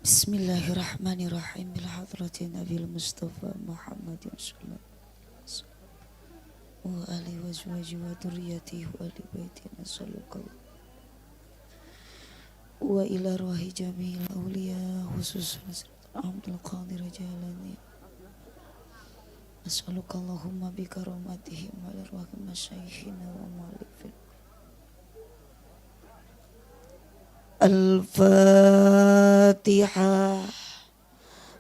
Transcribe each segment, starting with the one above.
Bismillahirrahmanirrahim. Ila hadratin Nabil Mustafa Muhammadin sallallahu wa alihi wa azwajihi wa dzurriyyatihi wa ali baitihi nasallallahu wa ila ruhi jami'il awliya khususan Abdul Qadir Jalani as'aluka Allahumma bi karamatihim wa arwahi masyayikhina wa mu'allifin Al-Fatihah.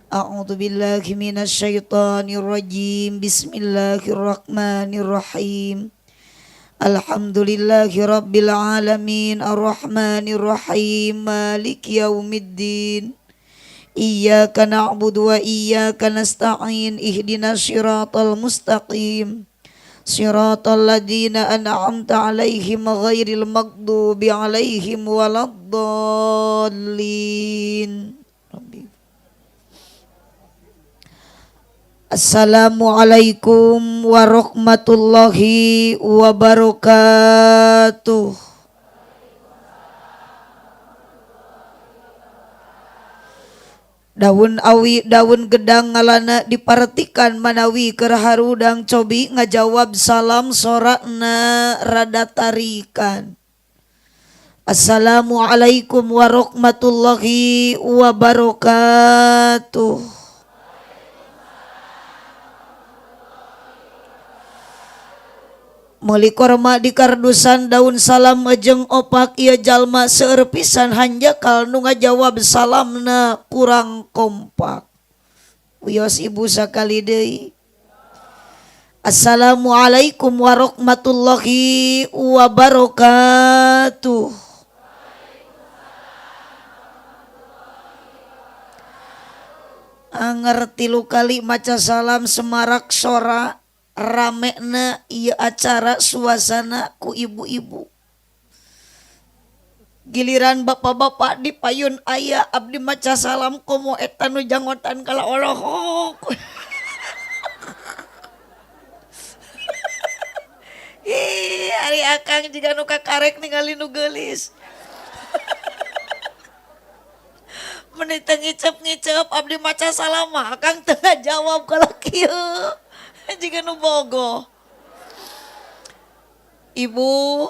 A'udzu billahi minasy syaithanir rajim. Bismillahirrahmanirrahim. Alhamdulillahi rabbil alamin arrahmanir rahim maliki yaumiddin. Iyyaka na'budu wa iyyaka nasta'in ihdinas siratal mustaqim. Siratal ladzina an'amta 'alaihim ghairil maghdubi 'alaihim waladdallin. Assalamualaikum warahmatullahi wabarakatuh. Daun awi daun gedang ngalana dipartikan manawi keur harudang cobi ngajawab salam sorakna rada tarikan. Assalamualaikum warahmatullahi wabarakatuh. Meuli korma dikardusan daun salam ejeng opak ieu jalma seueur pisan hanjakal nu ngajawab salamna kurang kompak. Wios ibu sakali deui. Assalamualaikum warahmatullahi wabarakatuh. Ngerti lu kali maca salam semarak sora ramena ieu acara suasana ku ibu-ibu. Giliran bapak-bapak di payun aya abdi maca salam komo eta nu jangotan kala olohok. Ih, ari akang jiga nu kakarek ningali nu geulis. Menit ngicep-ngicep abdi maca salam mah akang teu ngajawab kalau kieu. Jika nu bogo ibu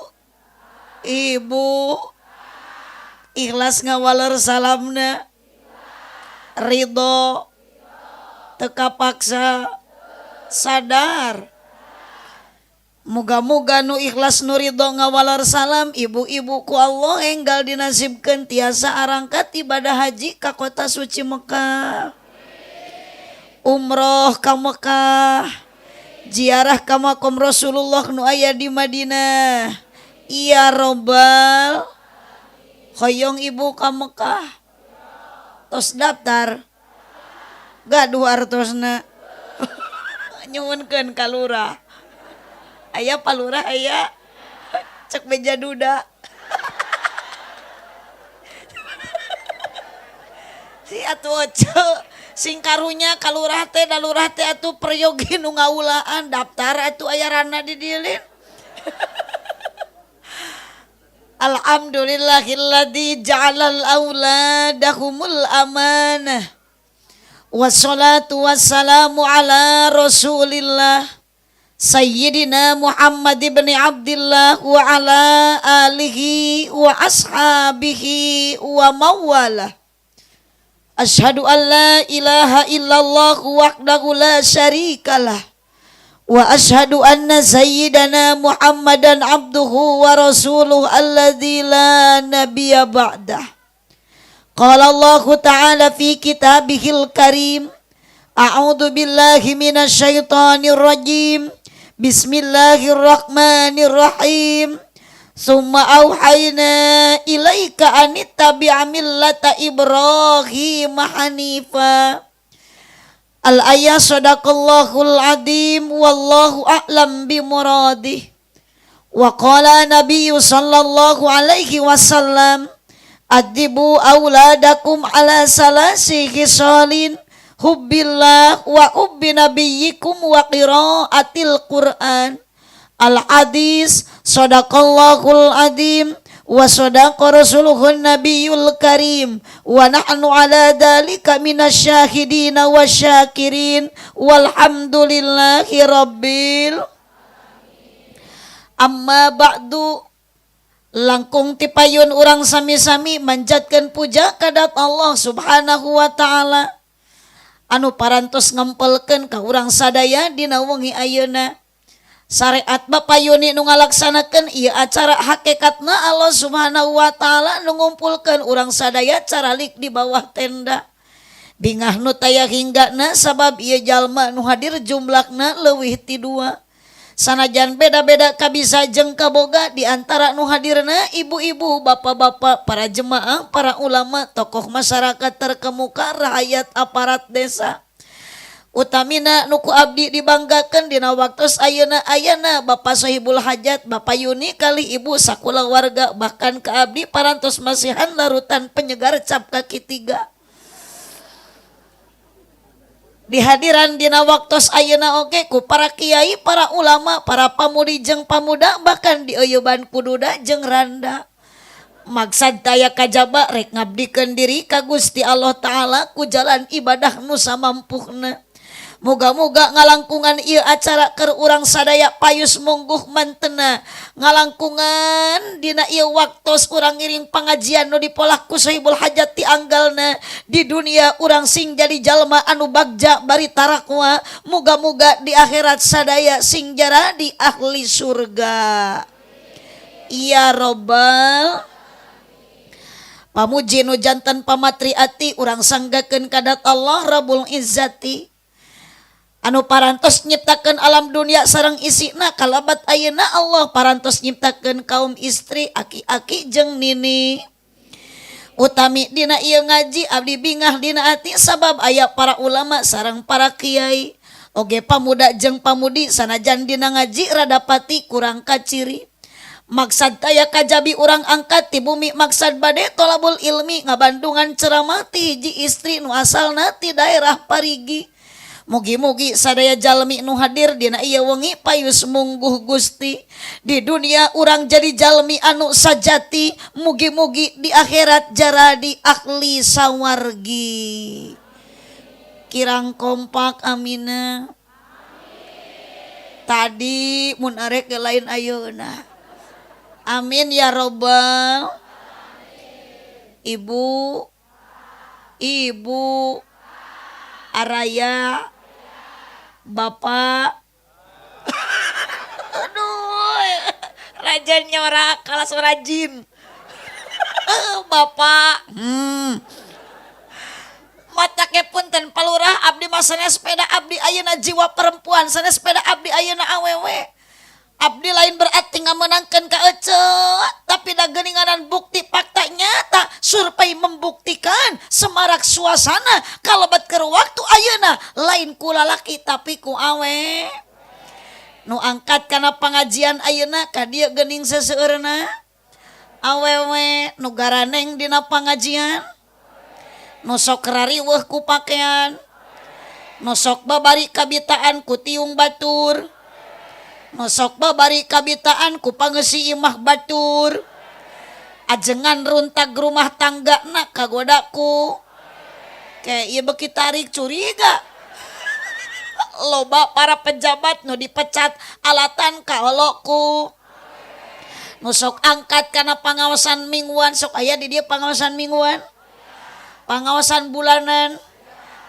ikhlas ngawaler salamna ridho teka paksa sadar muga-muga nu ikhlas nu ridho ngawaler salam ibu-ibu ku Allah enggal dinasibkeun tiasa arangkat ibadah haji ka kota suci Mekah, umroh ka Mekah, ziarah ka makom Rasulullah nu aya di Madinah. Iya robbal hoyong ibu ka Mekah tos daftar gaduh artosna nyuwunkeun ka lurah. Aya palurah aya cek beja duda. Si atuh sing karunya kalurah teh dalurah teh atuh peryogi nu ngaulaan daftar atuh aya rana di dilin. Alhamdulillahilladzi ja'alal auladahumul amanah. Wassalatu wassalamu ala Rasulillah Sayyidina Muhammad ibn Abdillah wa ala alihi wa ashabihi wa mawalah. Asyhadu an la ilaha illallah wahdahu la syarikalah wa asyhadu anna sayyidana Muhammadan abduhu wa rasuluh alladzi la nabiyya ba'dah. Qala Allah ta'ala fi kitabihil karim a'udzu billahi minasy syaithanir rajim. Bismillahirrahmanirrahim. Summa auhayna ilaika anittabi'a millata Ibrahim hanifa. Al-ayah sadaqallahul adim wallahu a'lam bimuradih. Wa qala nabiyyu sallallahu alaihi wasallam adibu auladakum ala salasi khisalin hubbillah wa hubbi nabiyyikum wa qiraatil Qur'an. Al-hadis sadaqallahul adim wa sadaqa rasuluhun nabiyul karim wa nahnu ala dzalika minasyahidina wasyakirin walhamdulillahi rabbil amma ba'du. Langkung tipayun urang sami-sami manjatkeun puja kadat Allah subhanahu wa ta'ala anu parantos ngempelkeun ka urang sadaya dina wengi ayeuna. Syariat bapayuni nu ngalaksanakeun ieu acara hakikatna Allah subhanahu wa ta'ala nu ngumpulkeun urang sadaya caralik di bawah tenda. Bingah nu taya hinggana sabab ieu jalma nu hadir jumlahna leuwih ti 2. Sanajan beda-beda kabisa jeung kaboga di antara nu hadirna ibu-ibu, bapak-bapak, para jemaah, para ulama, tokoh masyarakat terkemuka, rakyat aparat desa. Utamina nuku abdi dibanggakeun dina waktos ayeuna ayana Bapak Sohibul Hajat, Bapak Yuni kali ibu sakula warga, bahkan ke abdi parantos masihan larutan penyegar cap kaki 3. Dihadiran dina waktos ayeuna oge ku para kiai, para ulama, para pamudi jeung pamuda, bahkan dieuyeban kududa jeung randa. Maksad taya kajaba rek ngabdikeun diri ka Gusti Allah Ta'ala ku jalan ibadah nu samampuhna. Moga-moga ngalangkungan ieu acara keur urang sadaya payus mungguh mantena ngalangkungan dina ieu waktos urang ngiring pangajian nu dipolak ku Sohibul Hajat ti anggalna di dunia urang sing jadi jalma anu bagja bari tarakwa, moga-moga di akhirat sadaya sing jara di ahli surga ya robbal. Pamuji nu janten pamatri ati urang sanggakeun kadat Allah Rabbul Izzati anu parantos nyiptakeun alam dunia sareng isina kalabat ayeuna Allah parantos nyiptakeun kaum istri aki-aki jeung nini. Utami dina ieu ngaji abdi bingah dina ati sabab aya para ulama sareng para kiai oge pamuda jeung pamudi sanajan dina ngaji rada pati kurang kaciri. Maksad taya kajabi urang angkat ti bumi maksad bade tolabul ilmi ngabandungan ceramah ti hiji istri nu asalna ti daerah Parigi. Mugi-mugi sadaya jalmi nu hadir dina ieu wengi payus mungguh Gusti. Di dunia urang jadi jalmi anu sajati, mugi-mugi di akhirat jaradi ahli sawargi. Kirang kompak amina. Tadi mun arek lain ayeuna. Amin ya robbal. Ibu Araya Bapak aduh rajin nyorak kalas rajin Bapak matake punten palurah abdi masana sepeda abdi ayeuna jiwa perempuan sana sepeda abdi ayeuna awewe abdi lain berarti ngamenangkeun ka ece tapi da geuninganan bukti fakta nyata survei membuktikan semarak suasana kalabat keur waktu ayeuna lain ku lalaki tapi ku awe nu angkat kana pangajian ayeuna ka dieu geuning seseueurna awewe nu garaneng dina pangajian nu sok rariweuh ku pakean nu sok babari kabitaan ku tiung batur nu sok babari kabitaan ku pangeusih imah batur ajengan runtag rumah tangga na kagodaku kayak ieu beuki tarik curiga loba para pejabat nu dipecat alatan kaoloku nu sok angkat kana pangawasan mingguan sok aya di dieu pangawasan mingguan pangawasan bulanan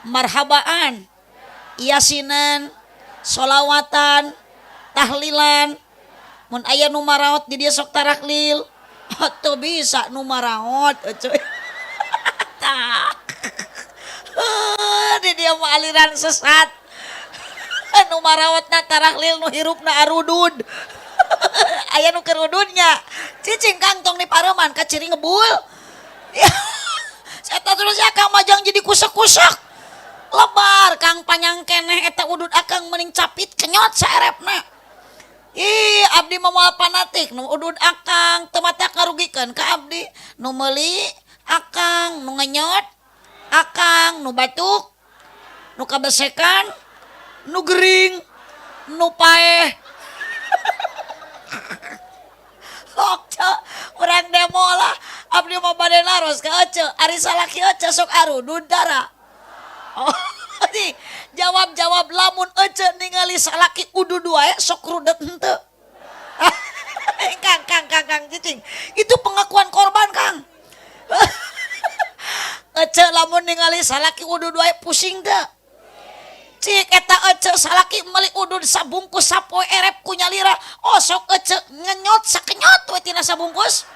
marhabaan yasinan solawatan tahlilan mun aya nu maraot di dieu sok taraklil atuh bisa nu maraot cuy di dieu mah aliran sesat nu maraotna taraklil nu hirupna arudud aya nu keur ududnya cicing kangtong di pareman ka ciri ngebul eta terus akang majang jadi kusek-kusek lebar kang panyang keneh eta udud akang mending capit kenyot saerepna. Ih abdi mah moal fanatik nu udud akang teu mata karugikeun ka abdi nu meuli akang nu ngenyot akang nu batuk nu kabesekan nu gering nu paeh sok orang demo lah abdi mah bade naros ka Ece ari salaki Ece sok arudud dara. Oh nih jawab lamun Ece ningali salaki udud wae sok rudet henteu. Kang cicing itu pengakuan korban Kang. Ece lamun ningali salaki udud wae pusing teu. Cik eta Ece salaki meuli udud sabungkus sapoe erep ku nyalira. Oh sok Ece ngenyot sakenyot we tina sabungkus.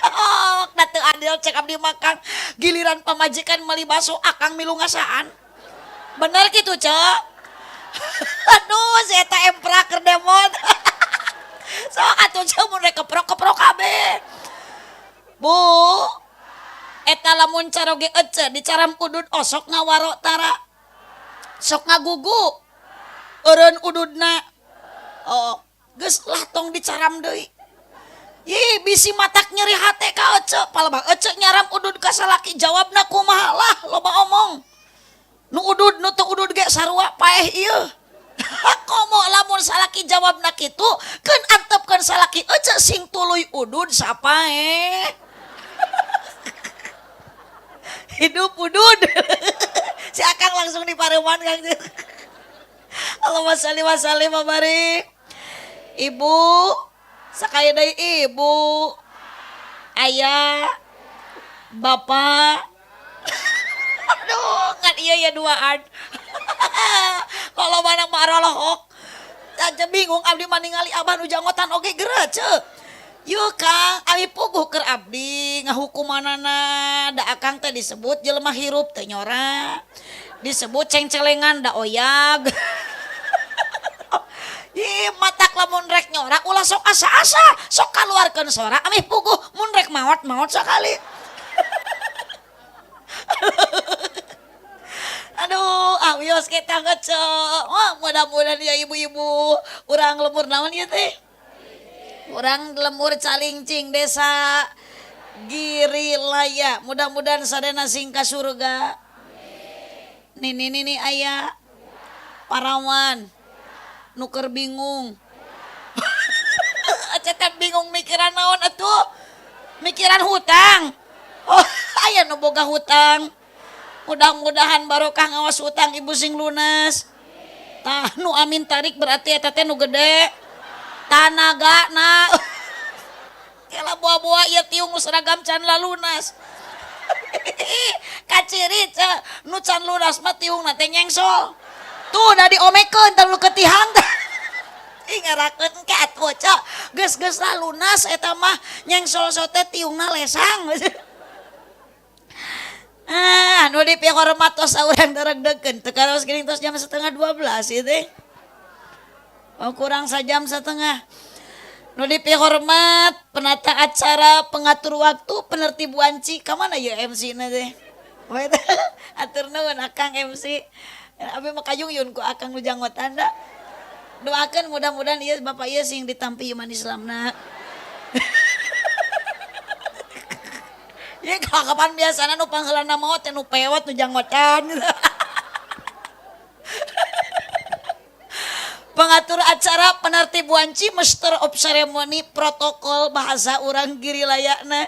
Oh, teu adil cek abdi makan giliran pamajikan meuli baso akang milu ngasaan. Bener gitu Cek. Aduh si eta empra keur demot. Sok atuh Cek mun rek keprok kabeh. Bu eta lamun caroge Ece dicaram udud osok ngawaro tara. Sok ngagugu eureun ududna. Oh geus lah tong dicaram deui. Ih bisi matak nyeri hate ka Ece palebah Ece nyaram udud ka salaki jawabna kumaha lah loba omong. Nu udud nu teu udud ge sarua paeh ieu. Komo lamun salaki jawabna kitu keun antepkeun salaki Ece sing tuluy udud sapae. Hidup udud. Si Akang langsung dipareuman Kang. Allahumma shalli wa sallim wa barik. Ibu, sakaya deui ibu. Ayah, bapak. Aduh, ngan ieu ya duaan. Kalau mana marolohok. Aja bingung abdi mah ningali abah nu janggotan oge geura Ceu. Yuk Kang, abi puguh keur abdi ngahukumanana da Akang teh disebut jelema hirup teu nyora. Disebut cengcelengan da oyag. Ih matak lamun rek nyora ulah sok asa-asa, sok kaluarkeun sora ami puguh mun rek maot sakali. Aduh, awios kita Ece. Wah, mudah-mudahan ya ibu-ibu urang lemur naon ieu teh? Urang lemur Calingcing desa Girilaya. Mudah-mudahan sadena sing ka surga. Nini aya parawan nuker bingung. Acetan bingung mikiran naon atuh? Mikiran hutang. Oh, aya nu boga hutang. Mudah-mudahan barokah ngawas hutang ibu sing lunas. Tah nu amin tarik berarti eta teh nu gede. Tanaga na kela buah-buah ieu tiung nu seragam can lalunas. Kaciri Cek nu can lunas mah tiungna teh nyengsol. Tuh da diomekeun tah nu ketihang tah. Ih ngarakeun ke atuh Cek. Geus-geus lalunas eta mah nyengsol sote tiungna lesang. Nu dipihormat tos urang dareg-degen teu karos geuning tos jam 11:30 ieu teh. Oh, kurang sajam setengah. Nu dipihormat penata acara, pengatur waktu, penertib wanci. Ka mana ya MC-na teh? We atur nuhun Akang MC. Abi mah kayung-yun ku Akang nu janggotan da. Doakeun mudah-mudahan ieu Bapak ieu sing ditampi iman Islamna. Ieu kapan biasana nu pangheulana maot teh nu pewot nu janggotan. Pengatur acara, penertib wanci, master of ceremony, protokol bahasa urang Girilayana.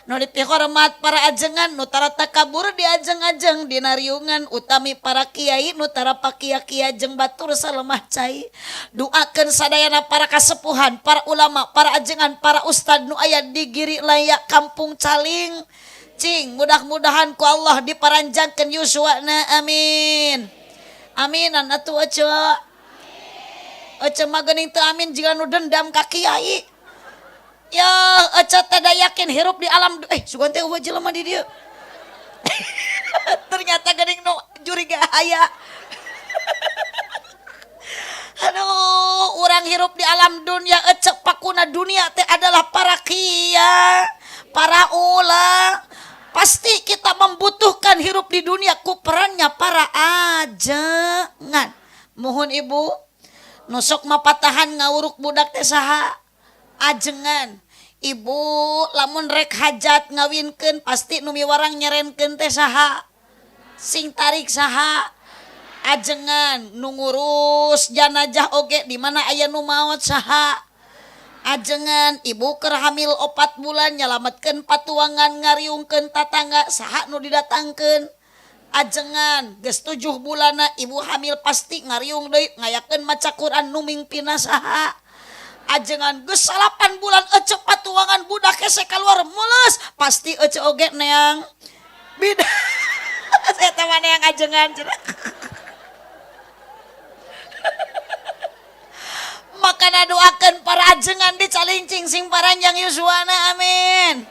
Nu dipihormat para ajengan nu tara takabur di ajeng-ajeng dina riungan utami para kiai nu tara pakia-kia jeung batur salemah cai. Duakeun sadayana para kasepuhan, para ulama, para ajengan, para ustad nu aya di Girilaya Kampung Caling. Cing, mudah-mudahan ku Allah diparanjangkeun yuswana amin. Aminan atuh Ece. Ece mah geuning teu amin jiga nu dendam ka kiai. Ya Ece teh da yakin hirup di alam sugan teh eueuh jelema di dieu. Ternyata geuning nu juriga aya. Aduh, urang hirup di alam dunia Ece pakuna dunia teh adalah para kiai, para ula. Pasti kita membutuhkan hirup di dunia ku perannya para ajengan. Mohon ibu nusok mapatahan ngawuruk budak teh saha? Ajengan. Ibu lamun rek hajat ngawinkeun pasti nu miwarang nyerenkeun teh saha? Sing tarik saha? Ajengan. Nu ngurus janajah oge di mana aya nu maot saha? ajengan ibu keur hamil 4 bulan nyalametkeun patuangan ngariungkeun tatangga saha nu didatangkeun ajengan geus 7 bulanna ibu hamil pasti ngariung deui ngayakeun maca Quran nu mingpina saha ajengan geus 8 bulan ece patuangan budak hese kaluar mulus pasti ece oge neang bida saya teman yang ajengan makana doakeun para ajengan di calincing sing paranjang yuswana amin.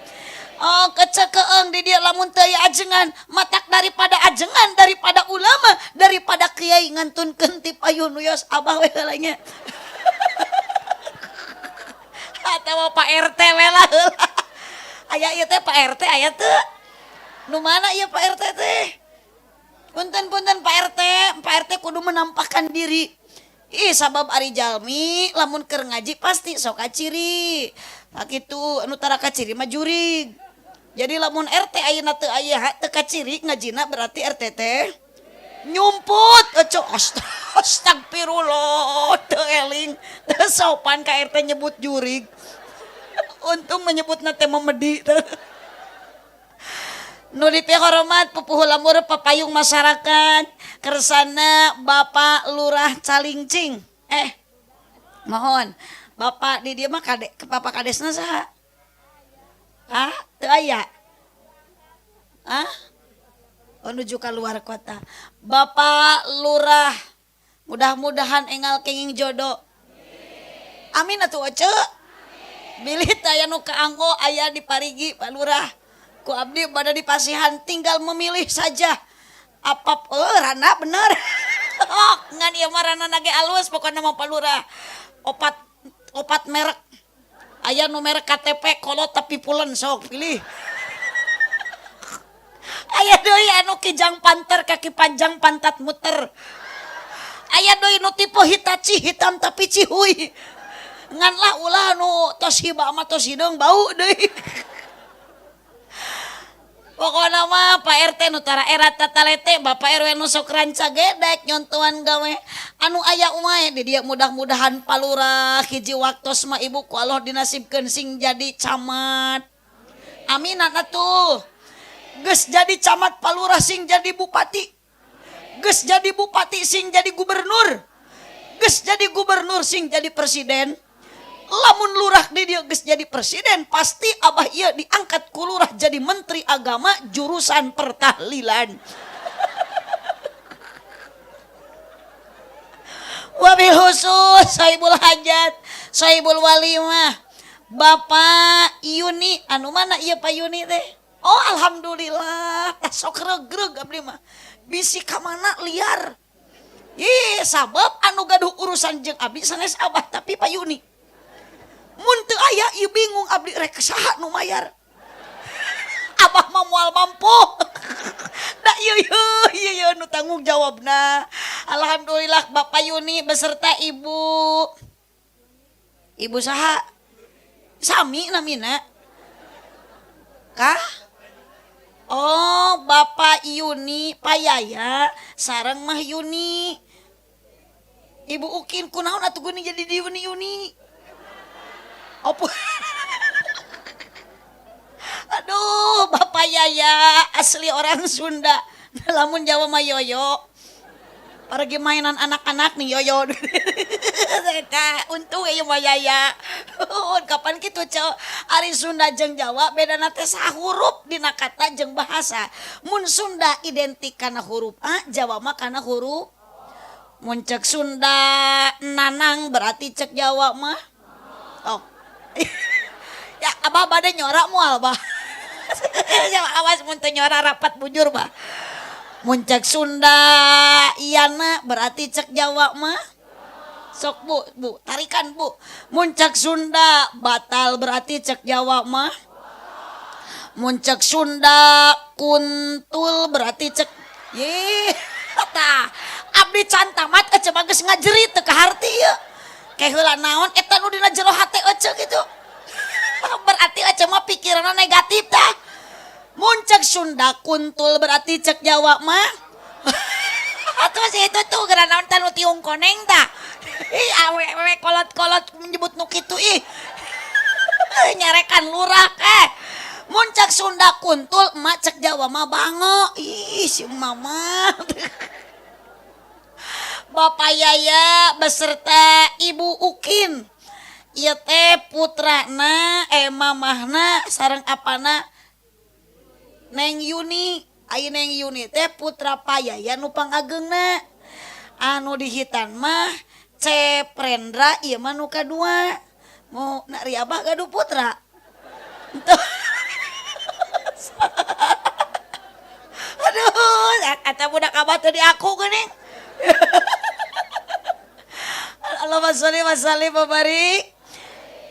Oh kecekeeng di dia lamun teu aya ajengan matak daripada ajengan daripada ulama daripada kiai ngantunkeun ti payun yos abah we heula nya. Atawa Pak RT we lah heula. Aya ieu teh Pak RT aya teu? Nu mana ieu Pak RT teh? Punten-punten Pak RT kudu menampakkan diri. Ih sabab ari jalmi lamun keur ngaji pasti sok kaciri. Nah kitu anu tara kaciri mah jurig. Jadi lamun RT ayeuna teu aya teu kaciri ngajina berarti RT teh nyumput. Astagfirullah teu eling teu sopan ka RT nyebut jurig. Untung menyebutna teh memedi teh. Nu dipihormat pupuh lamur papayung masyarakat kersana Bapak Lurah Calincing mohon Bapak di dia mah kade Bapak kadesna saha teu aya nuju ka luar kota Bapak Lurah mudah-mudahan engal kenging jodoh amin atuh oce bilih aya nu kaanggo aya di parigi Pak Lurah ku abdi pada di Pasihan tinggal memilih saja apa rana bener ngan ieu mah rana nage alus pokona mah Pak Lurah opat merek aya nu merek KTP kolot tapi pulen sok pilih aya deui anu kijang panter kaki panjang pantat muter aya deui nu tipe Hitachi hitam tapi cihuy ngan lah ulah nu tos hiba mah tos hideung bau deui. Pokokna mah Pak RT nu tara era tatalete Bapak RW nu sok ranca gedek nyontohan gawe anu aya umae di dia mudah-mudahan Pak Lurah hiji waktos mah ibu ku Allah dinasibkeun sing jadi camat amin atuh geus jadi camat Pak Lurah sing jadi bupati geus jadi bupati sing jadi gubernur geus jadi gubernur sing jadi presiden lamun lurah di dia geus jadi presiden pasti abah ieu diangkat ku lurah jadi menteri agama jurusan pertahlilan. Wabil khusus Saibul Hajat Saibul Walimah Bapak Yuni anu mana ieu Pak Yuni teh oh alhamdulillah sok regreg abdi mah bisi ka mana liar ih sabab anu gaduh urusan jeung abdi sanes abah tapi Pak Yuni mun teu aya ieu bingung abdi rek saha nu mayar abah mah moal mampu da ieu nu tanggung jawabna alhamdulillah Bapak Yuni beserta ibu saha sami namina kah oh Bapak Yuni Payaya sareng mah Yuni Ibu Ukin kunaon atuh geuning jadi di Yuni Opo. Aduh, Bapak Yaya asli orang Sunda. Lamun Jawa mah yoyo. Pergi mainan anak-anak nih yoyo. Untung ieu mah Yaya. Kapan kitu cowok ari Sunda jeung Jawa bedana teh huruf dina kata jeung bahasa. Mun Sunda identik kana huruf A, Jawa mah kana huruf. Mun cek Sunda nanang berarti cek Jawa mah. Oh. Ya abah bade nyorak moal bah. Awas mun teu nyorak rapat bujur bah. Mun cek Sunda iyana berarti cek Jawa mah. Sok bu, tarikan bu. Mun cek Sunda batal berarti cek Jawa mah. Mun cek Sunda kuntul berarti cek tah. Abdi cantamat ece mah geus ngajerit teu ka harti ieu. Kayak heula naon eta nu dina jero hate ece gitu. Berarti ece mah pikiranna negatif tah. Mun cek Sunda kuntul berarti cek Jawa mah. Atuh si itu tuh gara naon tanu tiung koneng tah. Ih awewe kolot-kolot menyebut nu kitu ih. nyarekan lurah muncak Sunda kuntul emak cek Jawa mah bango ih si mama Bapak Yaya beserta Ibu Ukin ieu teh putrana mamahna sareng apana Neng Yuni aya Neng Yuni teh putra Pak Yaya nu pangageungna anu dihitan mah Ceprendra ieu mah nu kadua mau nari abah gaduh putra aduh kata budak abah tadi aku geuning Allahumma sholli wa sallim wa barik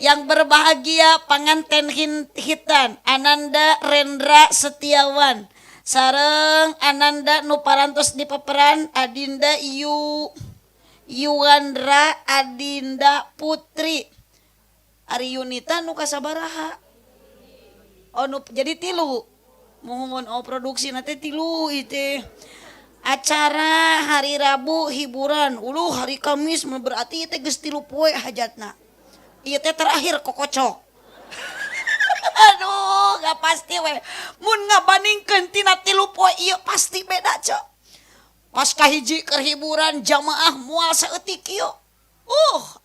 yang berbahagia panganten hitan Ananda Rendra Setiawan sareng Ananda nu parantos di peperan Adinda Yuwandra Adinda Putri Ari Yunita nu kasabaraha oh nu jadi tilu mohon produksi nanti tilu itu acara hari Rabu hiburan hari Kamis berarti itu geus tilu poe hajatna ieu teh terakhir kokocok aduh gak pasti we mun ngabandingkeun tina tilu poe ieu pasti beda cok pas kahiji keur hiburan jamaah moal saeutik ieu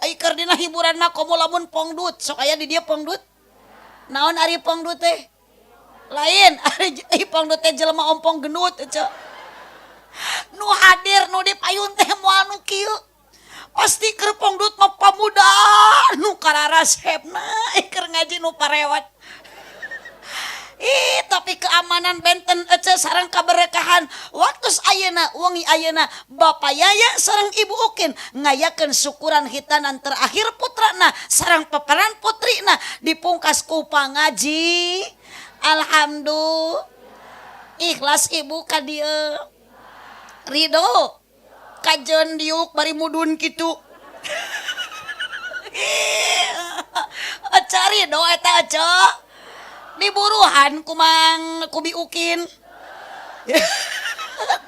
ai keur dina hiburan mah komo lamun pongdut sok aya di dieu pongdut naon ari pongdut teh lain ari pongdut teh jelema ompong gendut cok nu hadir nu dipayun teh moal nu kieu pasti keur pongdut mah pamuda nu kararasepna keur ngaji nu parewat tapi keamanan benten ece sareng kaberkahan waktu ayeuna wengi ayeuna Bapak Yaya sareng Ibu Ukin ngayakeun syukuran hitanan terakhir putrana sareng peperan putrina dipungkas ku pangaji alhamdulillah ikhlas Ibu ka dieu ridho kajen diuk bari mudun kitu cari do eta aja diburuhan kumang kubi Ukin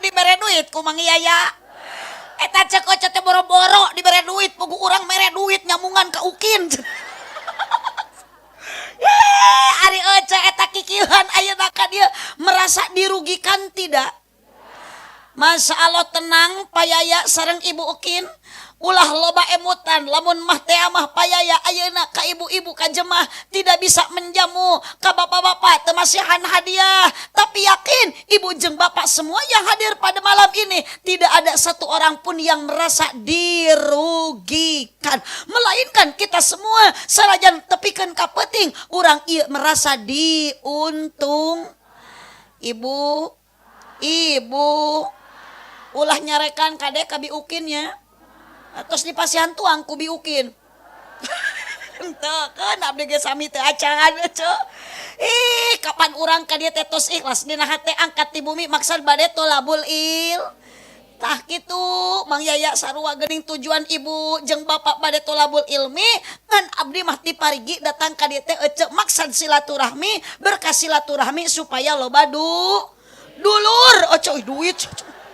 dibere duit kumang Yaya eta cek teh boro-boro dibere duit pugu urang mere duit nyamungan ka Ukin ari ece eta kikieuhan ayeuna ka dieu merasa dirugikan tidak Masya Allah tenang Payaya sareng Ibu Ukin ulah loba emutan lamun mah teh mah Payaya ayeuna ka ibu-ibu ka jemaah tidak bisa menjamu ka bapak-bapak temasihan hadiah tapi yakin ibu jeung bapak semua yang hadir pada malam ini tidak ada satu orang pun yang merasa dirugikan melainkan kita semua sarajan tepikeun ka peuting urang ieu merasa diuntung ibu ulah nyarekan kadek kabi Ukinnya terus dipasihan tuang kubi Ukin ente kan abdi ge sami teu acan cok kapan urang ka dieu teh tos ikhlas dina hate angkat ti bumi maksud bade tolabul il tah kitu Mang Yaya sarua geuning tujuan ibu jeung bapak bade tolabul ilmi ngan abdi mah diparigi datang ka dieu teh ece maksud silaturahmi berkah silaturahmi supaya loba dulur coy duit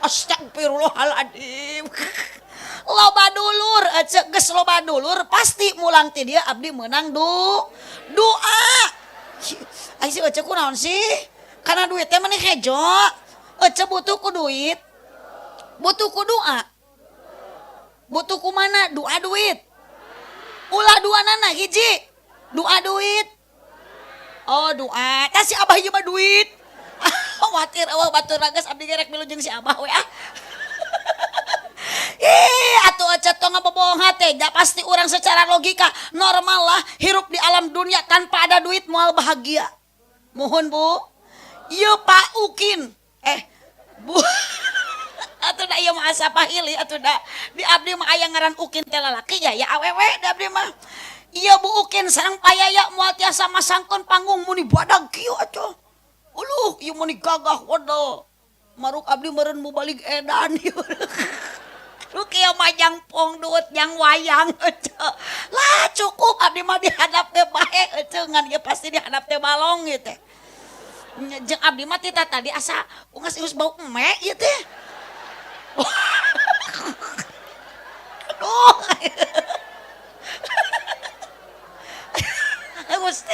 astagfirullahaladzim loba dulur ece geus loba dulur pasti mulang ti dia abdi menang doa ai si ece kunaon sih kana duit teh maneh hejo ece butuh ku duit butuh ku doa butuh ku mana doa duit ulah duanana hiji doa duit oh doa tah si abah ieu mah duit khawatir eueuh batur ragas abdi gerek milu jeung si abah we atuh ece tong ngebobohong hate ja pasti orang secara logika normal lah hirup di alam dunia tanpa ada duit moal bahagia mohon Bu ieu Pak Ukin Bu atuh da ieu mah asa pahili atuh da di abdi mah aya ngaran Ukin teh lalaki ya awewe da abdi mah ieu Bu Ukin sareng Payaya moal tiasa masangkeun panggung muni badag kieu atuh uluh ieu muni gagah waduh maruk abdi meureun mu balik edan lu kieu majang pongdut yang wayang lah cukup abdi mah dihadap teh bae ngan ieu pasti dihadap teh balong ieu teh jeung abdi mah tita tadi asa geus bau emek ieu teh aduh Gusti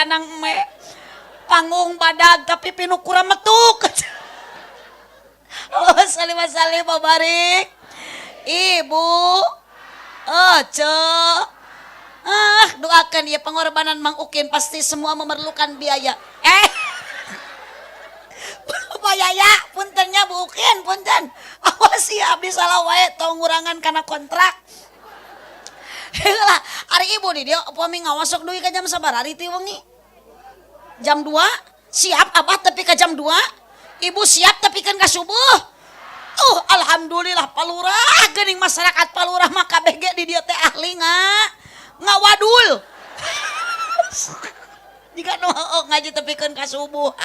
canang me panggung badag tapi pinukura metuk. Oh salim babarik ibu oce doakan ya pengorbanan Mang Ukin pasti semua memerlukan biaya. Pak Yaya puntennya Bu Ukin punten awas ya abdi salah wae tong ngurangan karena kontrak. Heula ari ibu di dia upami ngawasok deui ka jam sabaraha ari ti wengi? Jam 2? Siap abah tapi ka jam 2? Ibu siap tapi kan ka subuh? Alhamdulillah palurah geuning masyarakat palurah mah kabeh di dieu teh ahli ngawadul. Jika nu ngaji tepikeun ka subuh.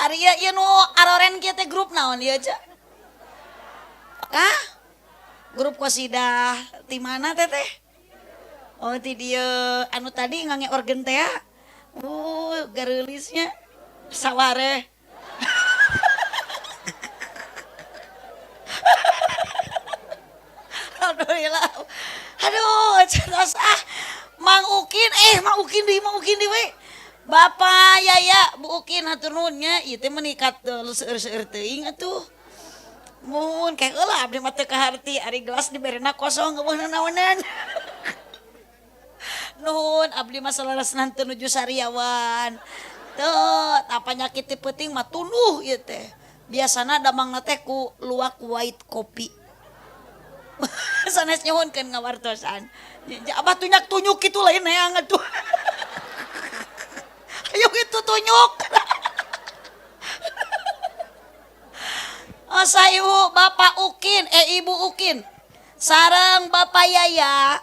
Ari ieu nu aroren kieu teh grup naon ieu ca? Grup qasidah ti mana teteh? Oh ti dieu anu tadi ngange organ teh. Gareulisnya saware. Alhamdulillah. Aduh, cerdas Mang Ukin di we. Bapak Yaya, Bu Ukin hatur nuhunnya, ieu teh menikat seueur-seueur teuing atuh. Mun kayak eulah abdi mah teu kaharti ari gelas diberena kosong eueuh naonan. Nuhun abdi mah salaresnan teu nuju sariawan. Teu apa nyakit ti peuting mah tunduh ieu teh. Biasana damangna teh ku luwak white kopi. Sanes nyuhunkeun ngawartosan. Abah tunyak-tunyuk kitu lain neang atuh. Ayo itu tunyuk. Sayu Bapak Ukin, Ibu Ukin. Sareng Bapak Yaya.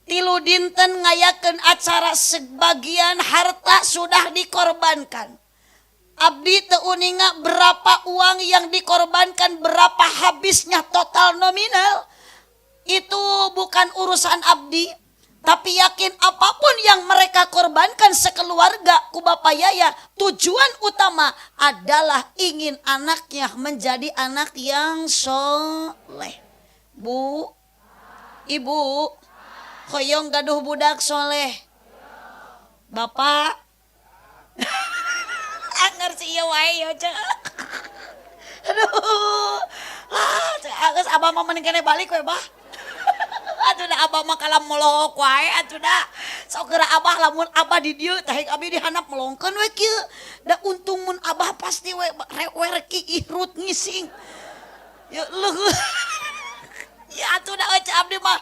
Tilu dinten ngayakeun acara sebagian harta sudah dikorbankan. Abdi teu uninga berapa uang yang dikorbankan, berapa habisnya total nominal. Itu bukan urusan abdi, tapi yakin apapun yang mereka korbankan sekeluarga ku Bapak Yaya, tujuan utama adalah ingin anaknya menjadi anak yang soleh. Bu, Ibu, hoyong gaduh budak soleh. Bapak ngerti ieu wae ya cek. Aduh. Geus abah mah mending kene balik we, Bah. Atuh da abah mah kalam molok wae atuh da. Sok geura abah lamun abah di dieu tah abi dihandap melongkeun we kieu. Da untung mun abah pasti we reki ihrut ngising. Ya leuh. Ya atuh da eueuh abdi mah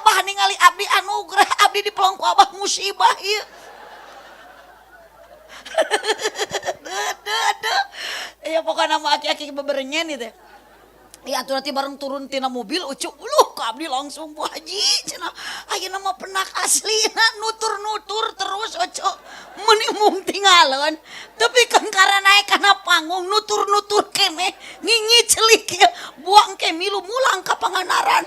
abah ningali abdi anugerah abdi dipelong ku abah musibah ieu. Ya pokoknya nama aki-aki beberenyen itu. Ya atuh nanti bareng turun tina mobil ucuk ka abdi langsung Bu Haji cenah ayeuna mah penak aslina nutur-nutur terus ucuk meuni mung tinggalon tapi kan karena naik kana panggung nutur-nutur keneh ngingi celik buang ke milu mulang ka panganaran.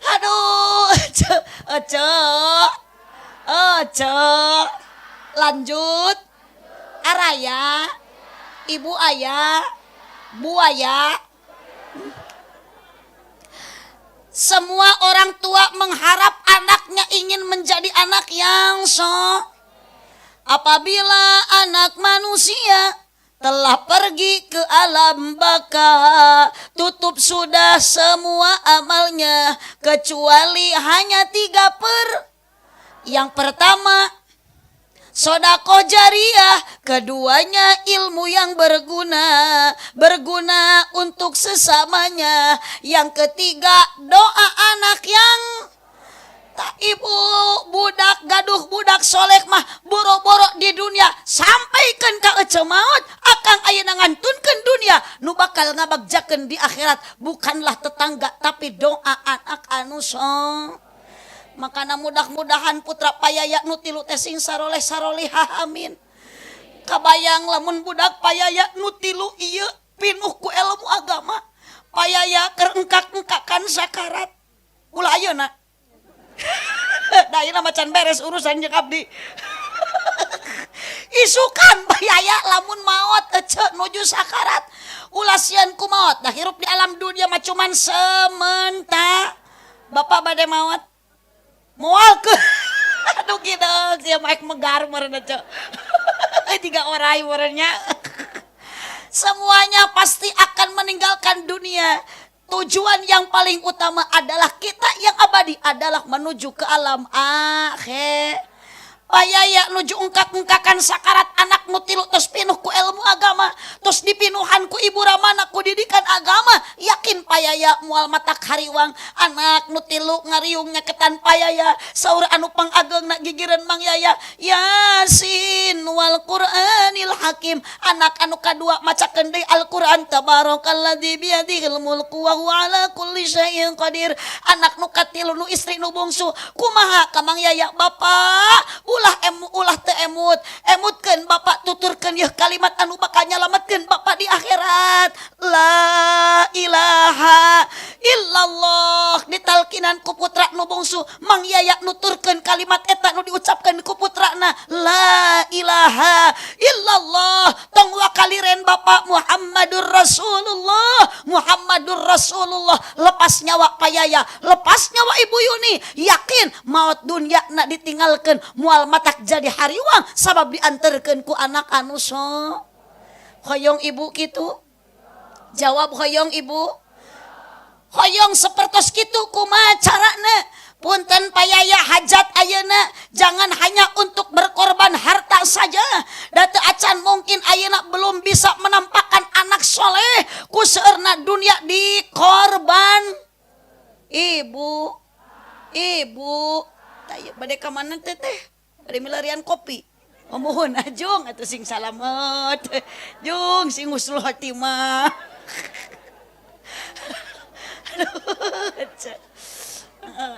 Aduh Cok, lanjut. Araya, Ibu Ayah, Bu Ayah. Semua orang tua mengharap anaknya ingin menjadi anak yang apabila anak manusia telah pergi ke alam baka, tutup sudah semua amalnya kecuali hanya 3 Yang pertama, sodaqoh jariyah. Keduanya, ilmu yang berguna untuk sesamanya. Yang ketiga, doa anak yang tak ibu budak gaduh budak soleh mah boro-boro di dunia sampaikan ka ece maut akang ayeuna ngantunkeun dunia nu bakal ngabagjakeun di akhirat bukanlah tetangga tapi doa anak anu makana mudah-mudahan putra payaya nu tilu teh sing saroleh-sarolehah amin. Kabayang lamun budak payaya nu tilu ieu pinuh ku ilmu agama. Payaya keur engkak-engkakan sakarat. Ulah ayeuna. Da ieu macan beres urusan jeung abdi. Isukan payaya lamun maot ece nuju sakarat. Ulah sieun ku maot. Da hirup di alam dunia mah cuman sementara. Bapak bade maot moal ke aduh gideng sia maek megar meureun cok tiga orang meureunnya semuanya pasti akan meninggalkan dunia. Tujuan yang paling utama adalah kita yang abadi adalah menuju ke alam akhir. Payaya nuju ungkak-ungkakan sakarat anak nu tilu tos pinuh ku ilmu agama, tos dipinuhan ku ibu ramana ku didikan agama, yakin payaya moal matak hariwang anak nu tilu ngariung nyaketan payaya saur anu pangageungna gigireun Mang Yaya Yasin wal Qur'anil Hakim. Anak anu kadua macakeun deui Al-Qur'an tabarakalladzi biyadihil mulku wa huwa ala kulli syai'in qadir. Anak nu katilu nu istri nu bungsu kumaha ka Mang Yaya Bapak ulah teu emutkeun Bapak tuturkeun yeuh kalimat anu bakal nyalametkeun Bapak di akhirat. La ilaha illallah ditalkinan ku putra nu bungsu Mang Yaya nuturkeun kalimat eta nu diucapkeun ku putrana la ilaha illallah tong wakaliren Bapak Muhammadur Rasulullah lepas nyawa payaya lepas nyawa Ibu Yuni yakin maut dunya na ditinggalkeun moal matak jadi hariwang sabab dianterkeun ku anak anu hoyong ibu kitu jawab hoyong ibu hoyong sapertos kitu kumaha carana punten payaya hajat ayeuna jangan hanya untuk berkorban harta saja da teu acan mungkin ayeuna belum bisa menampakkan anak soleh ku seueurna dunia dikorban ibu taya bade ka mana teh bade milarian kopi mohon ajung atuh sing salamet jung sing husnul khotimah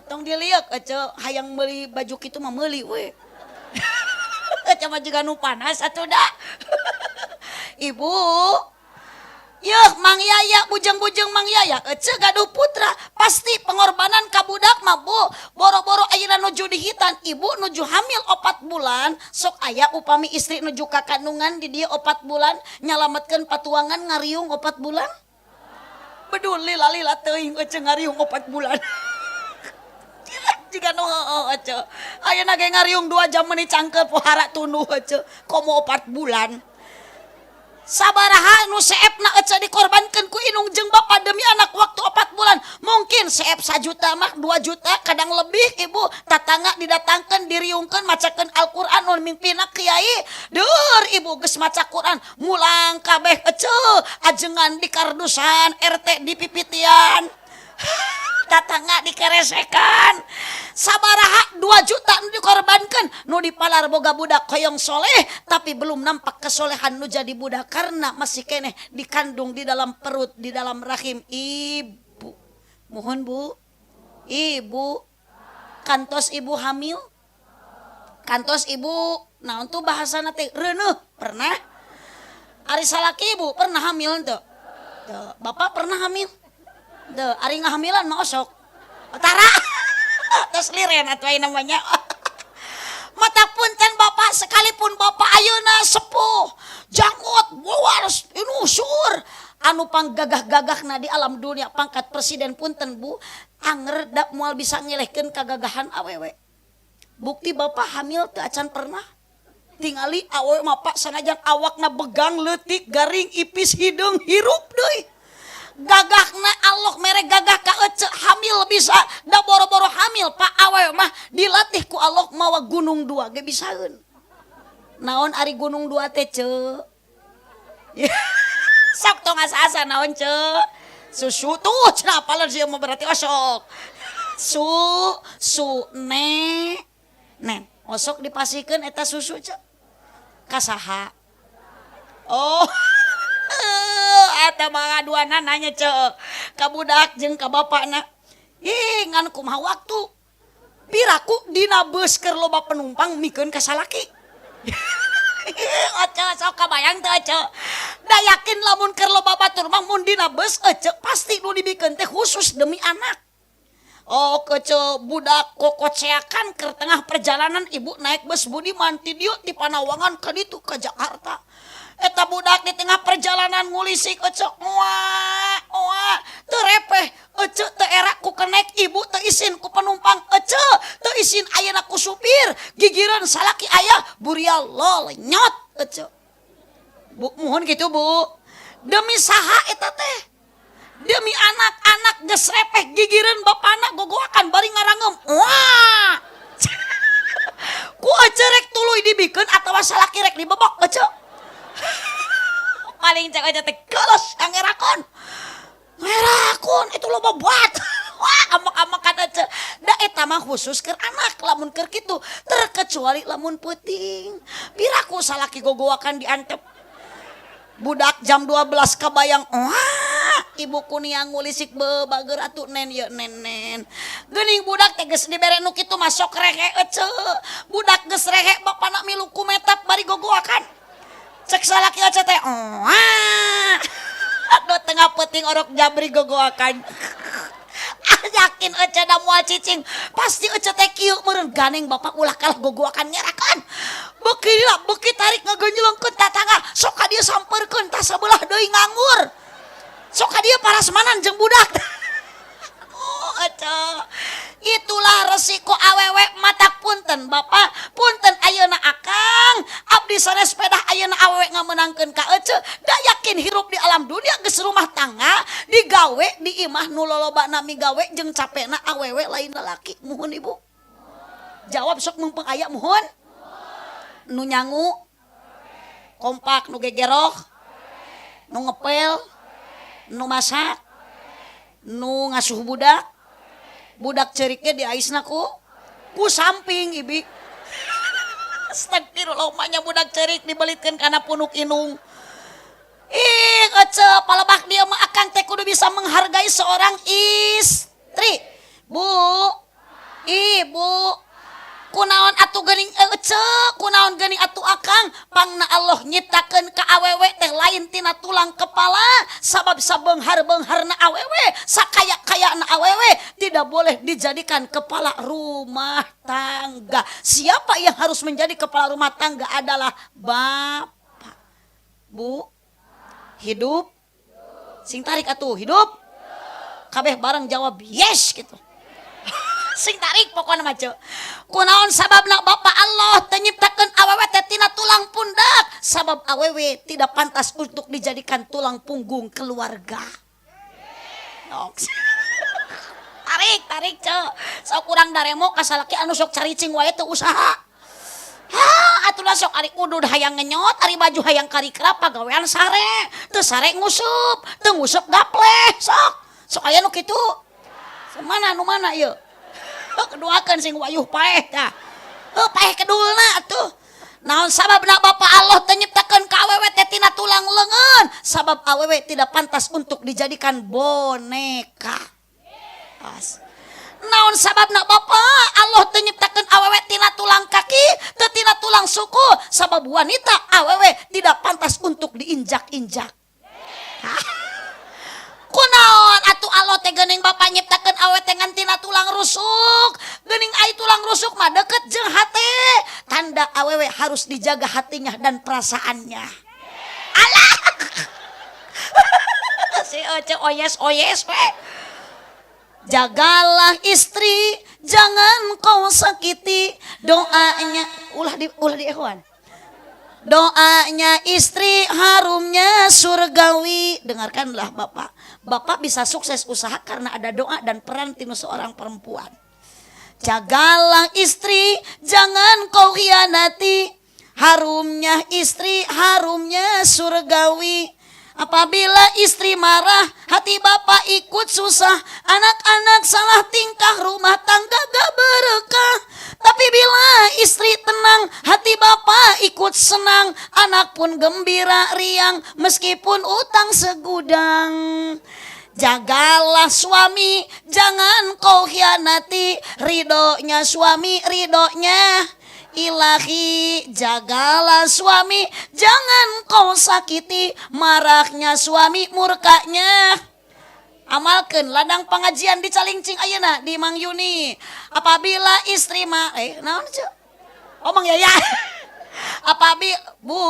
tong diliuk aca hayang meuli baju kitu mah meuli we aca mah juga nu panas atuh da ibu yeuh Mang Yaya bujeng-bujeng Mang Yaya ece gaduh putra pasti pengorbanan ka budak mah Bu boro-boro ayeuna nuju dihitan ibu nuju hamil 4 bulan sok aya upami istri nuju ka kandungan di dieu 4 bulan nyalametkeun patuangan ngariung 4 bulan peduli lila teuing ece ngariung 4 bulan jika nu ece ayeuna ge ngariung 2 jam meuni cangkep pohara tunduh ece komo 4 bulan sabaraha nu seepna ece dikorbankeun ku indung jeung bapa demi anak waktu 4 bulan mungkin seep 1 juta mah 2 juta kadang lebih ibu tatangga didatangkeun diriungkeun macakeun Al-Qur'an nu mimpina kiai dur ibu geus maca Qur'an mulang kabeh ece ajengan di kardusan RT di pipitian tatangga dikeresekan sabaraha 2 juta nu dikorbankeun nu dipalar boga budak hoyong soleh tapi belum nampak kesolehan nu jadi budak karena masih keneh dikandung di dalam perut di dalam rahim ibu. Mohon Bu ibu kantos ibu hamil kantos ibu naon tuh bahasana teh reuneuh pernah ari salaki ibu pernah hamil teu bapak pernah hamil teu ari ngahamilan mah osok tara tos liren atuh namanya mata punten bapak sekalipun bapak ayeuna sepuh janggut waras inusur anu panggagah-gagahna di alam dunia pangkat presiden punten Bu anger da moal bisa ngelehkeun kagagahan awewe bukti bapak hamil teu acan pernah tingali awewe mah Pak sanajan awakna begang leutik garing ipis hideung hirup deui gagahna Allah mere gagah ka ece hamil bisa da boro-boro hamil Pak awewe mah dilatih ku Allah mawa gunung 2 ge bisaeun naon ari gunung 2 teh ceu sok tong asa-asa naon ceu susu tuh cenah apalan sieun mah berarti osok nen osok dipasikeun eta susu ceu kasaha oh eta mah ngaduana nanya ceu ka budak jeung ka bapana ih ngan kumaha waktu piraku dina beus keur loba penumpang mikeun ka salaki ece sok kabayang teu ece da yakin lamun keur loba batur mah mun dina beus ece pasti nu dibikeun teh khusus demi anak oh kece budak kokotseakan keur tengah perjalanan ibu naik bus Budiman ti dieu ti Panawangan ka ditu ka Jakarta Eta budak di tengah perjalanan ngulisik ece wah teu repeh ece teu era ku kenek ibu teu isin ku penumpang ece teu isin ayeuna ku supir gigireun salaki aya burial lol nyot ece bu muhun gitu bu demi saha eta teh demi anak-anak geus repeh gigireun bapana gogoakan bari ngarangem wah ku ece rek tuluy dibikeun atawa salaki rek dibebok ece paling cek aja teh geus ngerakon itu loba buat wah amak-amakan aja da eta mah khusus keur anak lamun keur kitu terkecuali lamun peuting piraku salaki gogoakan diantep budak jam 12 kabayang wah ibuku nia ngulisik bager atuh nen ye nen geuning budak teh geus dibere nu kitu masok rehe ece budak geus rehe bapana milu kumetap bari gogoakan cek salaki aja teh wah do tengah peuting orok jabri gogoakan yakin ece da moal cicing pasti ece teh kieu meureun ganeng bapak ulah kalah gogoakan nyerakan beuki tarik ngagonjlongkeun tatangga sok ka dieu sampeurkeun tas sabelah deui nganggur sok ka dieu parasmanan jeung budak ece itulah resiko awewe matak punten bapak punten ayeuna akang abdi sanes sepeda ayeuna awewe ngamenangkeun ka ece da yakin hirup di alam dunia geus rumah tangga digawe di imah nu lolobana migawe jeung capena awewe lain lalaki muhun ibu jawab sok mumpung aya muhun nu nyangu kompak nu gegerok nu ngepel nu masak nu ngasuh budak ceriknya di aisna ku samping ibi astagfirullah umanya budak cerik dibelitkeun kana punuk inung ih ece palebak dia mah akang teh kudu bisa menghargai seorang istri bu ibu kunaon atuh geuning ece kunaon geuning atuh akang pangna Allah nyiptakeun ka awewe teh lain tina tulang kepala sabab sabeunghar-beungharna awewe sakaya-kayana awewe tidak boleh dijadikan kepala rumah tangga. Siapa yang harus menjadi kepala rumah tangga adalah bapak. Bu hidup sing tarik atuh hidup kabeh bareng jawab yes gitu sing tarik pokokna mah ce kunaon sababna Bapa Allah teu nyiptakeun awewe teh tina tulang pundak sabab awewe tidak pantas untuk dijadikan tulang punggung keluarga tarik ce sok urang daremo ka salaki anu sok caricing wae teu usaha atulah sok ari udud hayang ngenyot ari baju hayang karikrap pagawean sare teu sare ngusup teu ngusup gapleh sok aya nu kitu mana nu mana ieu keduakan sing wayuh paeh tah paeh kedulna atuh naon sababna Bapa Allah teu nyiptakeun ka awewe teh tina tulang leungeun sabab awewe tidak pantas untuk dijadikan boneka naon sababna Bapa Allah teu nyiptakeun awewe tina tulang kaki teu tina tulang suku sabab wanita awewe tidak pantas untuk diinjak-injak kunaon atuh Allah teh geuning Bapa nyiptakeun awewe teh ngan tina tulang rusuk geuning ai tulang rusuk mah deket jeung hate tanda awewe harus dijaga hatinya dan perasaannya alah si Ece oyes we jagalah istri jangan kau sakiti doanya ulah di ehwan doanya istri harumnya surgawi. Dengarkanlah Bapak bisa sukses usaha karena ada doa dan peran tinu seorang perempuan. Jagalah istri jangan kau khianati, harumnya istri harumnya surgawi. Apabila istri marah, hati bapak ikut susah, anak-anak salah tingkah, rumah tangga gak berkah. Tapi bila istri tenang, hati bapak ikut senang, anak pun gembira riang, meskipun utang segudang. Jagalah suami, jangan kau khianati, ridhonya suami, ridhonya ilahi. Jagalah suami, jangan kau sakiti, marahnya suami, murkanya. Amalkeun ladang pengajian di Calingcing ayeuna di Mang Yuni. Apabila istri naon ce? Omong ya. Apabila Bu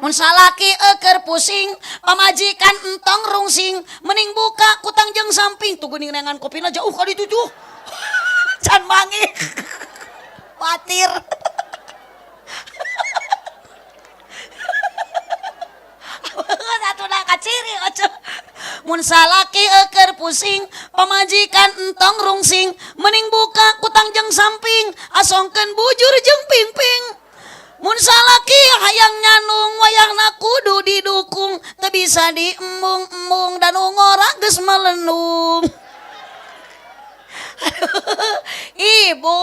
mun salaki keur pusing pamajikan entong rungsing mending buka kutang jeung samping tuh geuning nengan kopina jauh ka ditu tuh can mangi watir satu dah kaciri mun salaki keur pusing pamajikan entong rungsing mending buka kutang jeung samping asongkeun bujur jeung pingping mun salaki hayang nyanung wayahna kudu didukung teu bisa diembung-embung dan ngora geus melenung ibu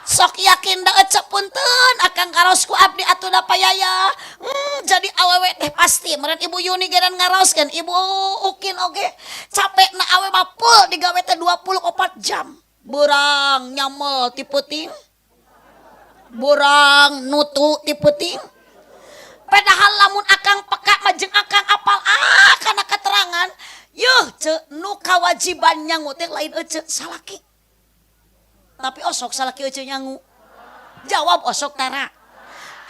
sok yakin da ecep punten akang karosku abdi atuh da payaya jadi awewe teh pasti meureun ibu Yuni gedan ngaraoskeun ibu Ukin oge capek na awewe mapul digawe teh 24 jam beurang nyamel ti peuting borang nutu ti peuting padahal lamun akang peka majeng akang apal kana keterangan yeuh ceuk nu kawajiban nyangu teh lain ece salaki tapi osok salaki ece nyangu jawab osok tara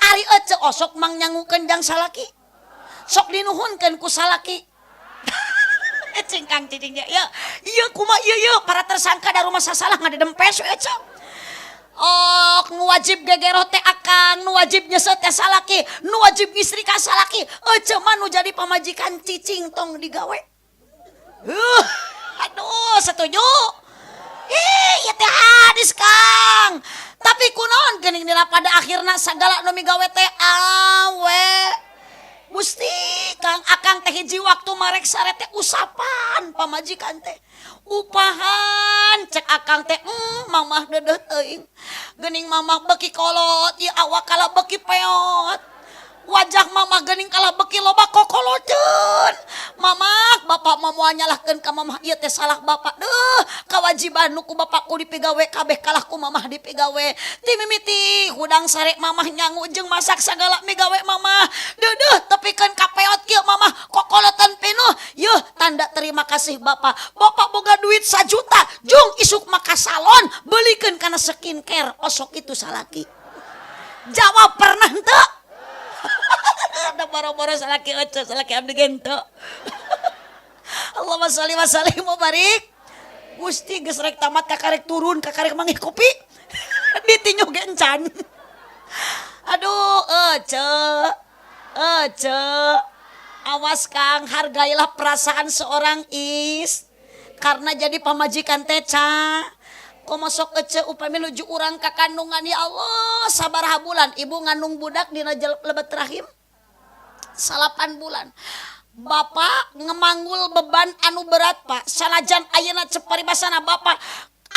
ari ece osok mang nyangukeun jang salaki sok dinuhunkeun ku salaki cingkang cicing ya ieu kumaha ieu para tersangka da rumah sasalah ngadempes ece nu wajib gegeroh teh akang, nu wajib nyesot teh salaki, nu wajib istri ka salaki. Ece mah nu jadi pamajikan cicing tong digawe. Aduh, setuju. Ieu teh hadis Kang. Tapi kunaon geuning dina pada akhirna sagala nu migawe teh awe. Gusti Kang akang teh hiji waktu marek sare teh usapan pamajikan teh. Upahan cek akang teh mamah dedeh teuing geuning mamah beki kolot ieu awak kala beki peot wajah mamah geuning kala beki loba kokoloteun mamah bapak mah moal nyalahkeun ka mamah ieu teh salah bapak deuh kawajiban nu ku bapakku dipigawe kabeh kalah ku mamah dipigawe ti mimiti hudang sare mamah nyangu jeung masak sagala migawe mamah deuh tepikeun ka peot kieu mamah kokolotan pinuh yeuh tanda terima kasih bapak boga duit 1 juta jung isuk maka salon belikeun kana skincare osok itu salaki jawab pernah henteu ada boro-boro salaki ece salaki abdi gento Allahumma sholli wa sallim wa barik Gusti geus rek tamat kakarek turun kakarek mangih kopi ditinyu ge encan aduh ece awas Kang hargailah perasaan seorang karena jadi pamajikan teca komo sok ece upami nuju urang ka kandungan ya Allah sabaraha bulan ibu ngandung budak dina lebet rahim 8 bulan bapak ngemanggul beban anu berat Pak sanajan ayeuna ceparibasana bapak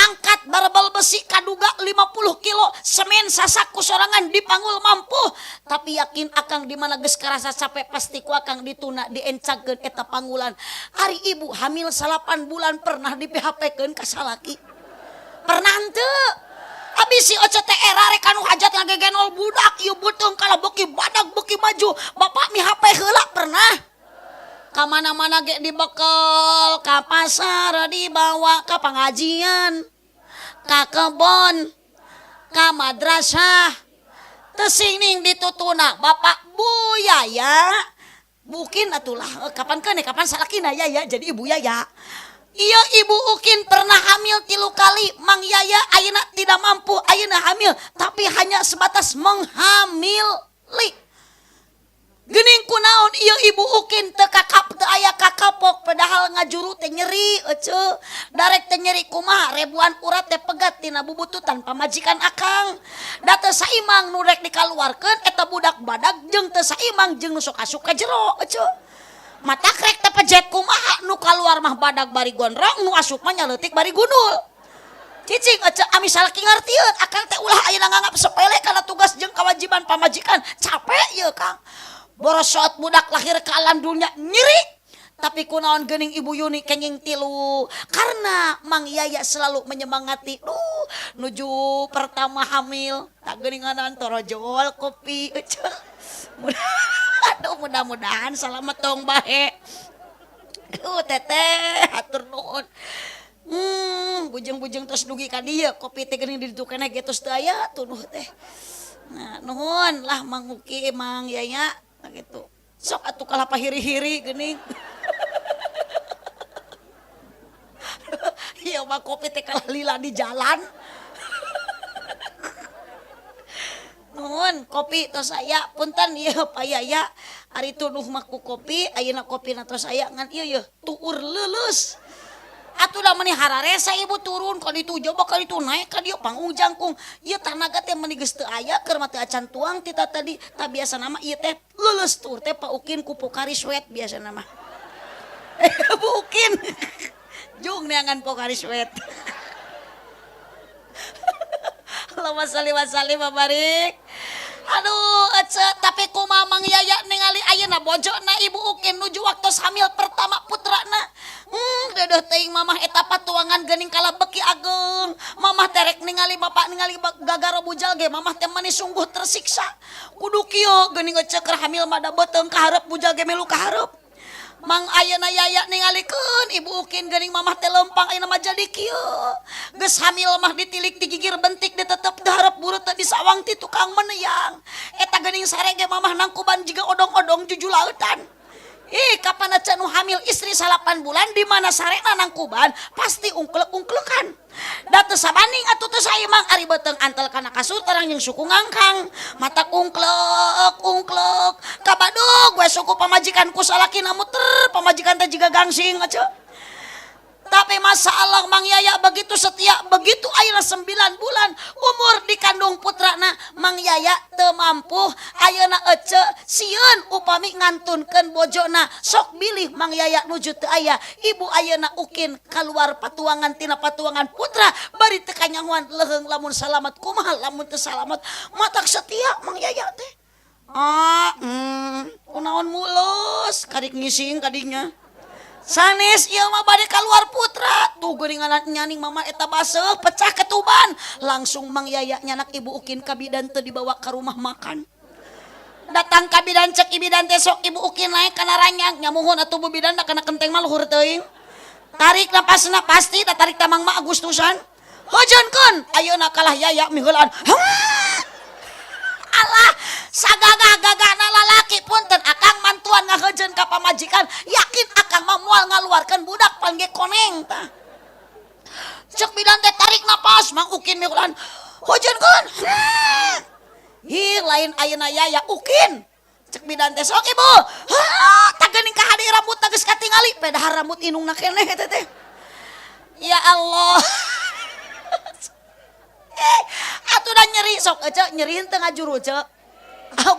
angkat barbel besi kaduga 50 kilo semen sasaku sorangan dipanggul mampu tapi yakin akang di mana geus karasa capek pasti ku akang dituna diencagkeun eta panggulan ari ibu hamil 8 bulan pernah di PHP-keun ka salaki pernah henteu abis si oce teh era rek anu hajat ngagegenol budak ieu beuteung kala beuki badag beuki maju bapak mi HP heula pernah ka mana-mana ge dibekel ka pasar dibawa ka pengajian ka kebon ka madrasah teu singning ditutuna bapak buyaya mungkin atulah kapan salakina ya jadi ibu yaya iya ibu Ukin pernah hamil 3 kali Mang Yaya ayeuna tidak mampu ayeuna hamil tapi hanya sebatas menghamili geuning kunaon ieu ibu Ukin teu kakap teu aya kakapok padahal ngajuru teh nyeri ece darek teh nyeri kumaha ribuan urat teh pegat tina bubututan pamajikan akang da teu saimang nu rek dikaluarkeun eta budak badag jeung teu saimang jeung nu sok asup ka jero ece mata krek teh pejet kumaha nu kaluar mah badag bari gondrong nu asup mah nyaleutik bari gundul cicing ece ami salaki ngartieun akang teh ulah ayeuna nganggap sepele kana tugas jeung kewajiban pamajikan capek ieu Kang borosot budak lahir ke alam dunia nyeri tapi kunaon geuning ibu Yuni kenging 3 karena Mang Yaya selalu menyemangati nuju pertama hamil tak geuninganan torojol kopi aduh mudah-mudahan selamat tong bae teteh hatur nuhun bujeng-bujeng tos dugi ka dieu kopi teh geuning diditu keneh ge tos teu aya tunuh teh Nah, nuhun lah Mang Uki Mang Yaya gitu. Sok atuh kalah pahiri-hiri geuning. Ieu mah kopi teh kalah lila di jalan. Nuhun kopi tos aya punten ieu Pak Yaya ari tuduh mah ku kopi ayeuna kopina tos aya ngan ieu tuur leuleus. Atuh da meuni hararesa ibu turun ka ditu coba ka ditu naik ka dieu panggung jangkung ieu tanaga teh meuni geus teu aya keur mah teu acan tuang ti tadi ta biasana mah ieu teh leuleus tur teh paukin ku Pokari Sweat biasana mah. Bukin. Jung neangan Pokari Sweat. Allahumma shalli wa sallim wa barik. Aduh, tapi kumaha Mang Yaya ningali ayeuna bojona Ibu Ukin nuju waktu hamil pertama putrana. Dedeh teuing mamah eta patuangan geuning kala beki ageung. Mamah terek ningali bapak ningali gagara bujal ge mamah teh mani sungguh tersiksa. Kudu kieu geuning ceuk hamil mah da beuteung kaharep bujal ge melu kaharep. Mang ayeuna Yaya ningalikeun Ibu Ukin geuning mamah teh lempang ayeuna mah jadi kieu. Geus hamil mah ditilik digigir bentik ditetep diharap buru teh disawang ti tukang meneyang. Eta geuning sare ge mamah nangkuban jiga odong-odong juju lautan. Kapan aja nu hamil istri 8 bulan di mana sarena nangkuban pasti ungklek-ungklekan. Da teu sabanding atuh teh saya Mang ari beuteung antel kana kasur tarang jeung suku ngangkang. Mata ungklek kabadug gue suku pamajikanku salakina muter pamajikan teh jiga gangsing aja. Tapi masalah Mang Yaya begitu setia, begitu ayeuna 9 bulan umur dikandung putrana Mang Yaya teu mampu ayeuna ece sieun upami ngantunkeun bojona sok bilih Mang Yaya nuju teu aya ibu ayeuna Ukin kaluar patuangan tina patuangan putra bari teu kanyanguan leheung lamun salamet kumaha lamun teu salamet matak setia Mang Yaya teh. Kunaon mulus kadik ngising kadinya. Sanes ieu mah bade kaluar putra tuh geuningan nyaning mama eta baseuh pecah ketuban langsung Mang Yaya nyanak Ibu Ukin ka bidan teu dibawa ka rumah makan. Datang ka bidan cek ibidan teh sok Ibu Ukin naik kana ranjang nyamuhun atuh bu bidan da kana kenteng mah luhur teuing. Tarik napasna pasti da tarik tamang mah Agustusan. Hojeunkeun ayeuna kalah Yaya miheulan. Allah sagagah-gagahna lalaki punten akang mantuan ngaheujeun ka pamajikan yakin akan moal ngaluarkeun budak pangge koneng tah. Cek bidan teh tarik napas Mang Ukin mikulan hojeunkeun. Lain ayeuna Yaya Ukin. Cek bidan teh sok Ibu. Tak geuning ka hadi rambut teh geus katingali pedahar rambut inungna keneh eta teh. Ya Allah. Atuh da nyeri sok ece nyeri teu ngajuru cek.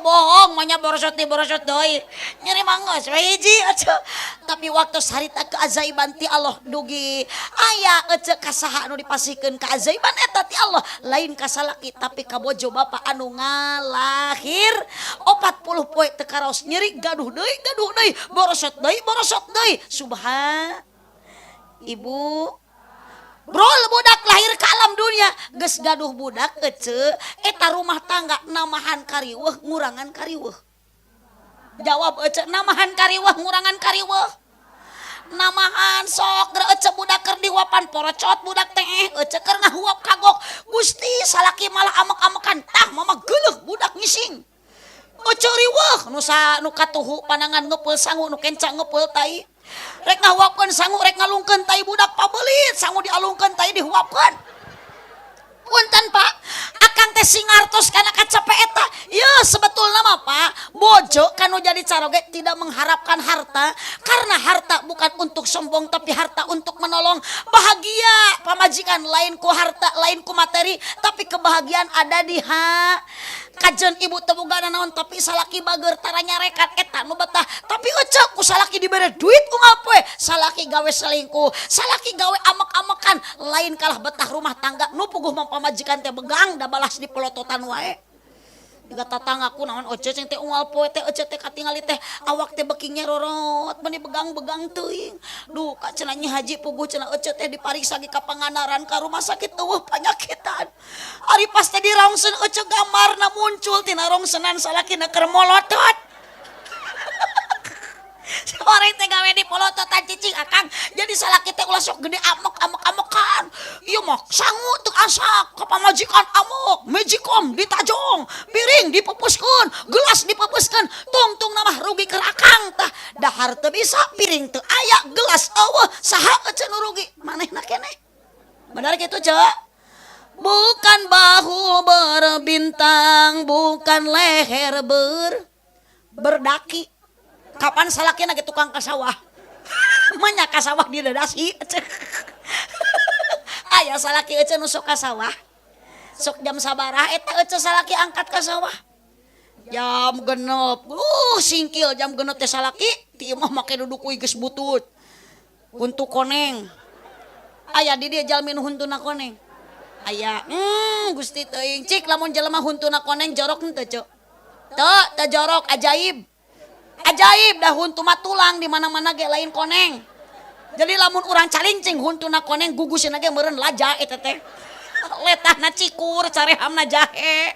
Bohong manya borosot deui. Nyeri mangos we hiji ece. Tapi waktu sarita keajaiban ti Allah dugi aya ece kasaha anu dipasikeun keajaiban eta ti Allah lain ka salaki tapi ka bojo bapa anu ngalahir 40 poe teu karaos nyeri gaduh deui borosot deui subhan. Ibu Brol budak lahir ke alam dunia geus gaduh budak ece eta rumah tangga namahan kariweuh ngurangan kariweuh. Jawab ece namahan kariweuh ngurangan kariweuh. Namahan sok geura ece budak keur diwapan porocot budak teh ece keur ngahuap kagok Gusti salaki malah amek-amekan tah mama geuleuh budak ngising. Ece riweuh nu katuhu panangan ngeupel sangu nu kenca ngeupel tai. Rek ngahuapkeun sangu rek ngalungkeun tai budak pabeulit sangu dialungkeun tai dihuapkeun. Punten Pak, akang teh singartos kana kacape eta. Ya sebetulna mah Pak, bojo kanu jadi caroge tidak mengharapkan harta karena harta bukan untuk sombong tapi harta untuk menolong. Bahagia pamajikan lain ku harta, lain ku materi, tapi kebahagiaan ada di kajen ibu teu boga naon tapi salaki bager tara nyarekan eta nu betah. Tapi ecek ku salaki dibere duit unggal poe, salaki gawe selingkuh, salaki gawe amek-amekan, lain kalah betah rumah tangga nu puguh pamajikan teh begang da balas di pelototan wae. Diga tatanggaku naon Oce ceng teh unggal poe teh Oce teh katingali teh awak teh beuki nyerorot beuni begang-begang teuing. Duh ka cenah Nyi Haji puguh cenah Oce teh dipariksa ge ka panganaran ka rumah sakit eueuh panyakitan. Ari pas teh dirongseun Oce gamarna muncul tina rongsenan salakina keur molotot. Orang teh gawe di polototan cicing akang. Jadi salaki teh ulah sok gede amok-amokan. Ieu mah sangu teu asak ka pamajikan amok. Mejikom ditajong, piring dipupuskeun, gelas dipupuskeun. Tungtung mah rugi keur akang tah. Dahar teu bisa, piring teu aya, gelas eueuh, saha eceuk nu rugi? Manehna keneh. Benar gitu, Cek? Bukan bahu berbintang, bukan leher berdaki. Kapan salakina ge tukang kasawah? Manya kasawah di dadasi. Aya salaki ece nu sok kasawah. Sok jam sabaraha eta ece salaki angkat kasawah? Jam 6. Singkil jam 6 teh salaki ti imah make duduk kuy geus butut. Huntu koneng. Aya di dieu jalmi nu huntuna koneng. Aya, Gusti teuing cik lamun jelema huntuna koneng jorok henteu, Cuk? Teu jorok, ajaib. Ajaib dah huntu mah tulang di mana-mana ge lain koneng. Jadi lamun urang calincing huntuna koneng gugusina ge meureun laja eta teh. Letahna cikur carehamna jahe.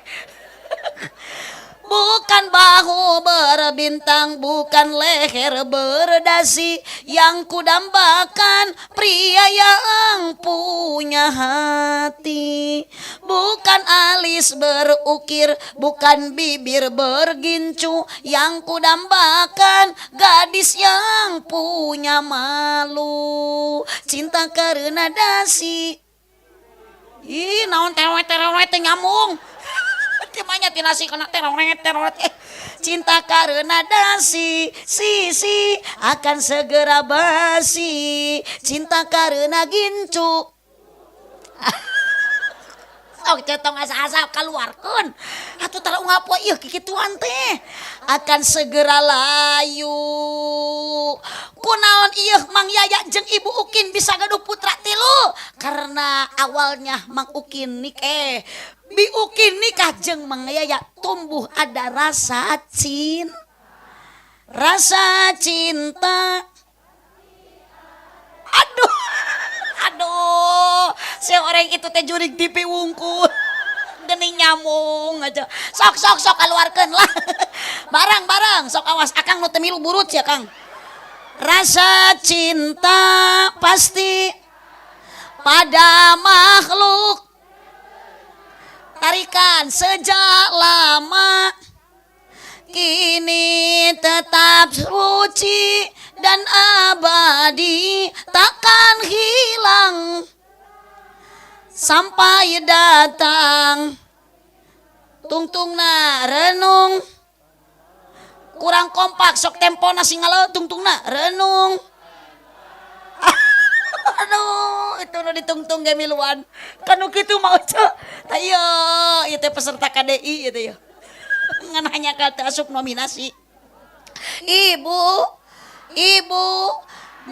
Bukan bahu berbintang, bukan leher berdasi, yang kudambakan pria yang punya hati. Bukan alis berukir, bukan bibir bergincu, yang kudambakan gadis yang punya malu. Cinta karena dasi. Ih, naon tewe-tewe teh nyambung. Timanya tinasi kena teroret. Cinta karena dasi, sisi akan segera basi. Cinta karena gincu. Sok cetong asa-asa kaluarkeun. Atuh tara ngapo ieu kikituan teh. Akan segera layu. Kunaon ieu Mang Yaya jeung Ibu Ukin bisa gaduh putra 3? Karena awalnya Mang Ukin Bi Ukin nikah jeung Mang Yaya tumbuh ada rasa cinta. Aduh, si orang itu teh jurig TV wungkul. Geuning nyamung aja. Sok keluarkeun lah. Barang sok awas akang nu teu milu burut ya Kang. Rasa cinta pasti pada makhluk. Tarikan sejak lama kini tetap suci dan abadi takkan hilang sampai datang tungtungna renung kurang kompak sok tempona singalo tungtungna renung. Aduh, itu nu ditungtung ge miluan. Kanu kitu mah ceu. Tah ieu teh peserta KDI ieu teh ya. Ngan hanya kata asup nominasi. Ibu,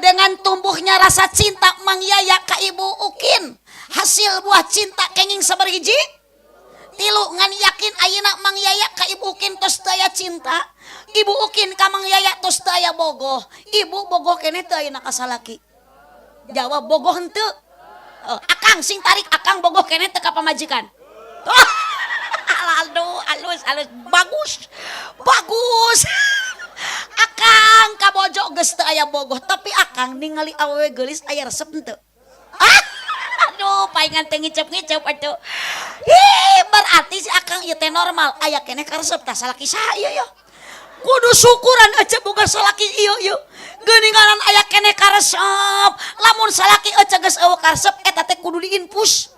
dengan tumbuhnya rasa cinta Mang Yaya ka Ibu Ukin, hasil buah cinta kenging sabarhiji? 3 ngan yakin ayeuna Mang Yaya ka Ibu Ukin tos daya cinta. Ibu Ukin ka Mang Yaya tos daya bogoh. Ibu bogoh keneh teu ayeuna ka salaki. Jawab bogoh henteu. Akang sing tarik akang bogoh keneh teu ka pamajikan. Aduh, alus bagus. Akang ka bojo geus teu aya bogoh, tapi akang ningali awewe geulis aya resep henteu. Aduh, paingan teh ngicep-ngicep atuh. Berarti si akang ieu teh normal, aya keneh ka resep tah salaki saha ieu ya. Kudu syukuran aja boga salaki ieu. Geuninganan aya keneh ka resep. Lamun salaki aja geus eueuh ka resep eta teh kudu diinfus.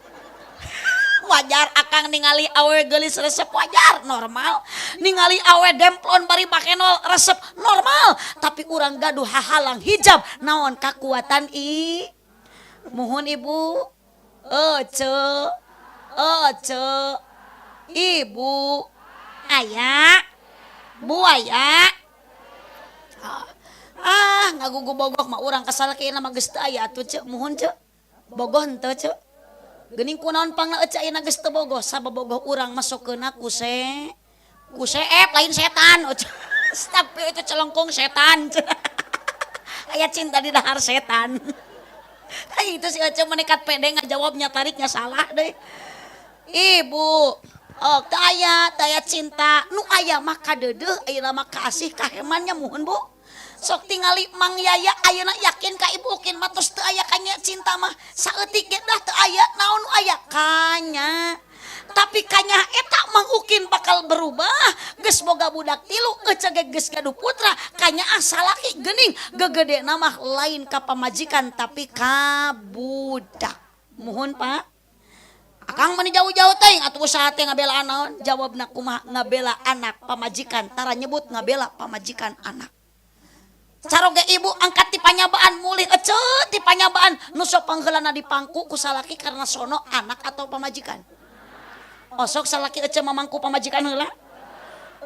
Wajar akang ningali awewe geulis resep wajar normal. Ningali awewe demplon bari bakenol resep normal. Tapi urang gaduh hahalang hijab naon kakuatan Muhun Ibu. Ece. Ibu. Aya. Buaya. Ngagugu bogoh mah urang kasalakina mah geus teu aya atuh ceu muhun ceu. Bogoh henteu ceu. Geuning kunaon pangna ece ayeuna geus teu bogoh sababogoh urang masukkeunna ku seep lain setan. Tapi itu celengkung setan. Aya cinta di dahar setan. Itu si Ece menekat pede ngajawabnya tariknya salah deh. Ibu, teu aya cinta nu aya mah kadeudeuh ayeuna mah kasih kahemannya muhun Bu. sok tingali Mang Yaya ayeuna yakin ka Ibu Ukin mah tos teu aya kanya cinta mah saeutik ge dah teu aya naon nu aya kanya. Tapi kanya eta Mang Ukin bakal berubah geus boga budak tilu ecege geus gaduh putra kanya salaki geuning gegedena mah lain ka pamajikan tapi ka budak. Muhun Pak. Akang meni jauh-jauh teuing atuh usaha teh ngabela naon? Jawabna kumaha ngabela anak pamajikan, tara nyebut ngabela pamajikan anak. Caroge ibu angkat ti panyabaan mulih eceu ti panyabaan nu sok pangheulana dipangku ku salaki karena sono anak atau pamajikan. Osok salaki eceu mamangku pamajikan heula.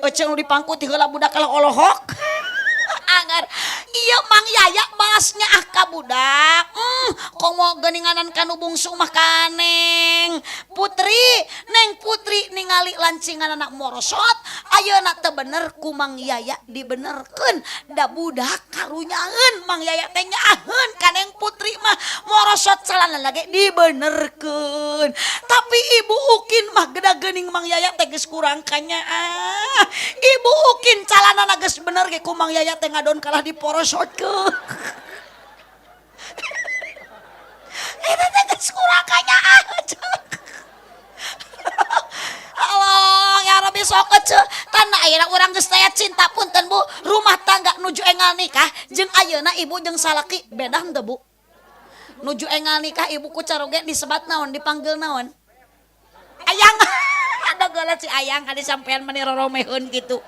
Eceu nu dipangku ti heula budak kalau olohok. Anggar iya Mang Yaya balasnya ka budak komo geuninganan kanu bungsu mah kaneng Putri Neng Putri ningali lancingan anak morosot ayeuna teu bener ku Mang Yaya dibenerkeun da budak karunyaeun Mang Yaya teh nyaaheun kaneng Putri mah morosot salana lagi dibenerkeun tapi Ibu Ukin mah geda geuning Mang Yaya teh geus kurang kanya Ibu Ukin calanana geus bener ge ku Mang Yaya teh ngadon kalah diporosotkeun. Eta teh geus kurang kanyaan. Allah ya Rabbi sok eceu. Tanda ayeuna urang geus taya cinta punten Bu, rumah tangga nuju engal nikah jeung ayeuna ibu jeung salaki beda henteu Bu? Nuju engal nikah ibu ku caroge disebat naon, dipanggil naon? Ayang. Ada geuleuh si Ayang kali sampean meni roromeheun kitu.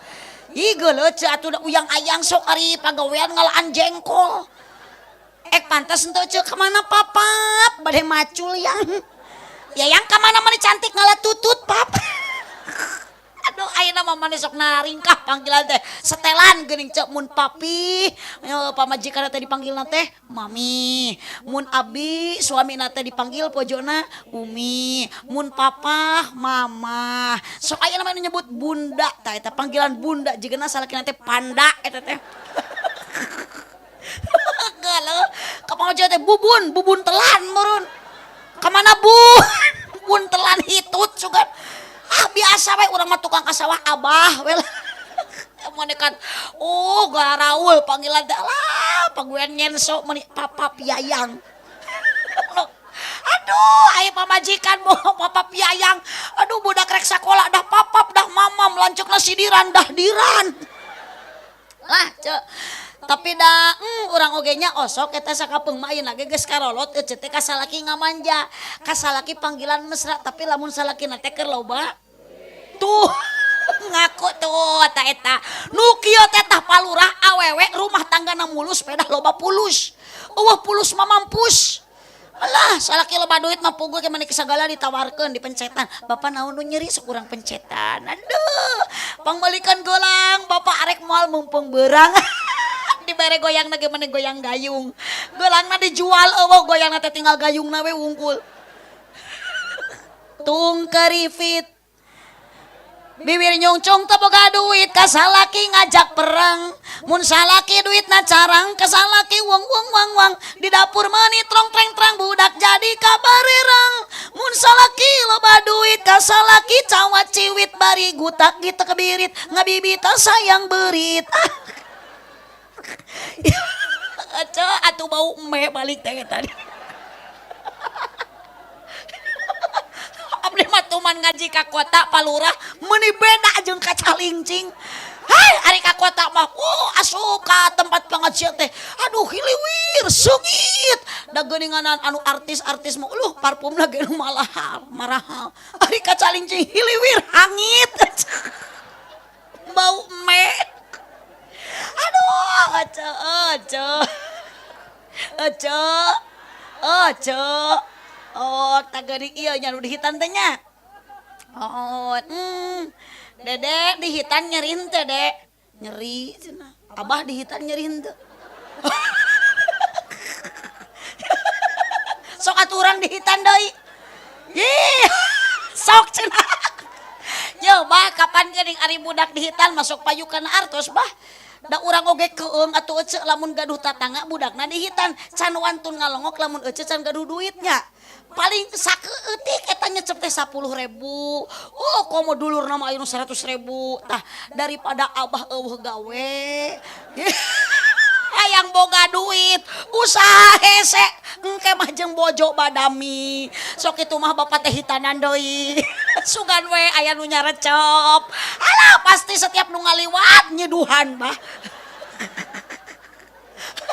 Ih geuleuh ce atuh uyang Ayang sok ari pagawean ngalaan jengkol. Pantas henteu ce ka mana papap bade macul yang. Ya yang ka mana mani cantik ngala tutut pap. Aduh ayeuna mah mani sok naringkah panggilan teh setelan geuning ce mun papi pamajikan teh dipanggilna teh mami, mun abi suamina teh dipanggil pojona umi, mun papa mama. Sok ayeuna mah nyebut bunda tah eta panggilan bunda jigeuna salakina teh panda eta teh. Galau kapangaja teh bubun telan meureun. Ka mana bun telan hitut sugan. Biasa we urang mah tukang ka sawah abah we. Monekan Garaul panggilan teh lah pangguean nyenso meuni papa piayang. Aduh aya pamajikan bohong papa piayang. Aduh budak rek sakola dah papap dah mamam lanceukna sidiran dah diran. Lah ceu tapi da urang oge nya osok eta sakapeung mah ayeuna ge geus karolot eceu teh ka salaki ngamanja ka salaki panggilan mesra tapi lamun salakina teh keur loba tuh ngaku tuh eta nu kieu teh tah palurah awewe rumah tanggana mulus pedah loba pulus eueuh pulus mah mampus. Alah salaki loba duit mah punggu ke mani sagala ditawarkeun dipencetan bapak naon nu nyeri sok urang pencetan aduh pangbalikan golang bapak arek moal mumpung beurang dibere goyang na ge mane goyang gayung golangna dijual eueuh goyangna teh tinggal gayungna we wungkul tung kerifit bibir nyungcung teu boga duit ka salaki ngajak perang mun salaki duitna carang ka salaki wong di dapur meuni trong treng trang budak jadi kabarerang mun salaki loba duit ka salaki cawat ciwit bari gutak gitu kebirit ngabibita sayang berit atuh bau emeh balik teh tadi. Abdi mah tuman ngaji ka kota palurah meuni beda jeung ka Calingcing. Hai ari ka kota mah asup ka tempat pengajian teh. Aduh hiliwir seungit. Da geuninganan anu artis-artis mah parfumna ge nu marahal. Ari ka Calingcing hiliwir hangit. Bau emeh. Aduh, ojo. Oh, tagari ieu nya nu dihitan teh nya. Oh, Dedek dihitan nyeri henteu, Dek? Nyeri cenah. Abah dihitan nyeri henteu. Sok aturan dihitan deui. Ih, sok cenah. Yo, Bah, kapan geuning ari budak dihitan masuk payukan artos, Bah? Da urang oge keung atuh eceu lamun gaduh tatangga budakna dihitan can wantun ngalongok lamun eceu can gaduh duitnya paling sakeutik eta nyecep teh 10.000 komo dulurna mah aya nu 100.000 tah daripada abah eueuh gawe hayang boga duit usaha hese engke mah jeung bojo badami sok itu mah bapak teh hitanan deui sugan we aya nu nyarecep alah pasti setiap nu ngaliwat nyeduhan bah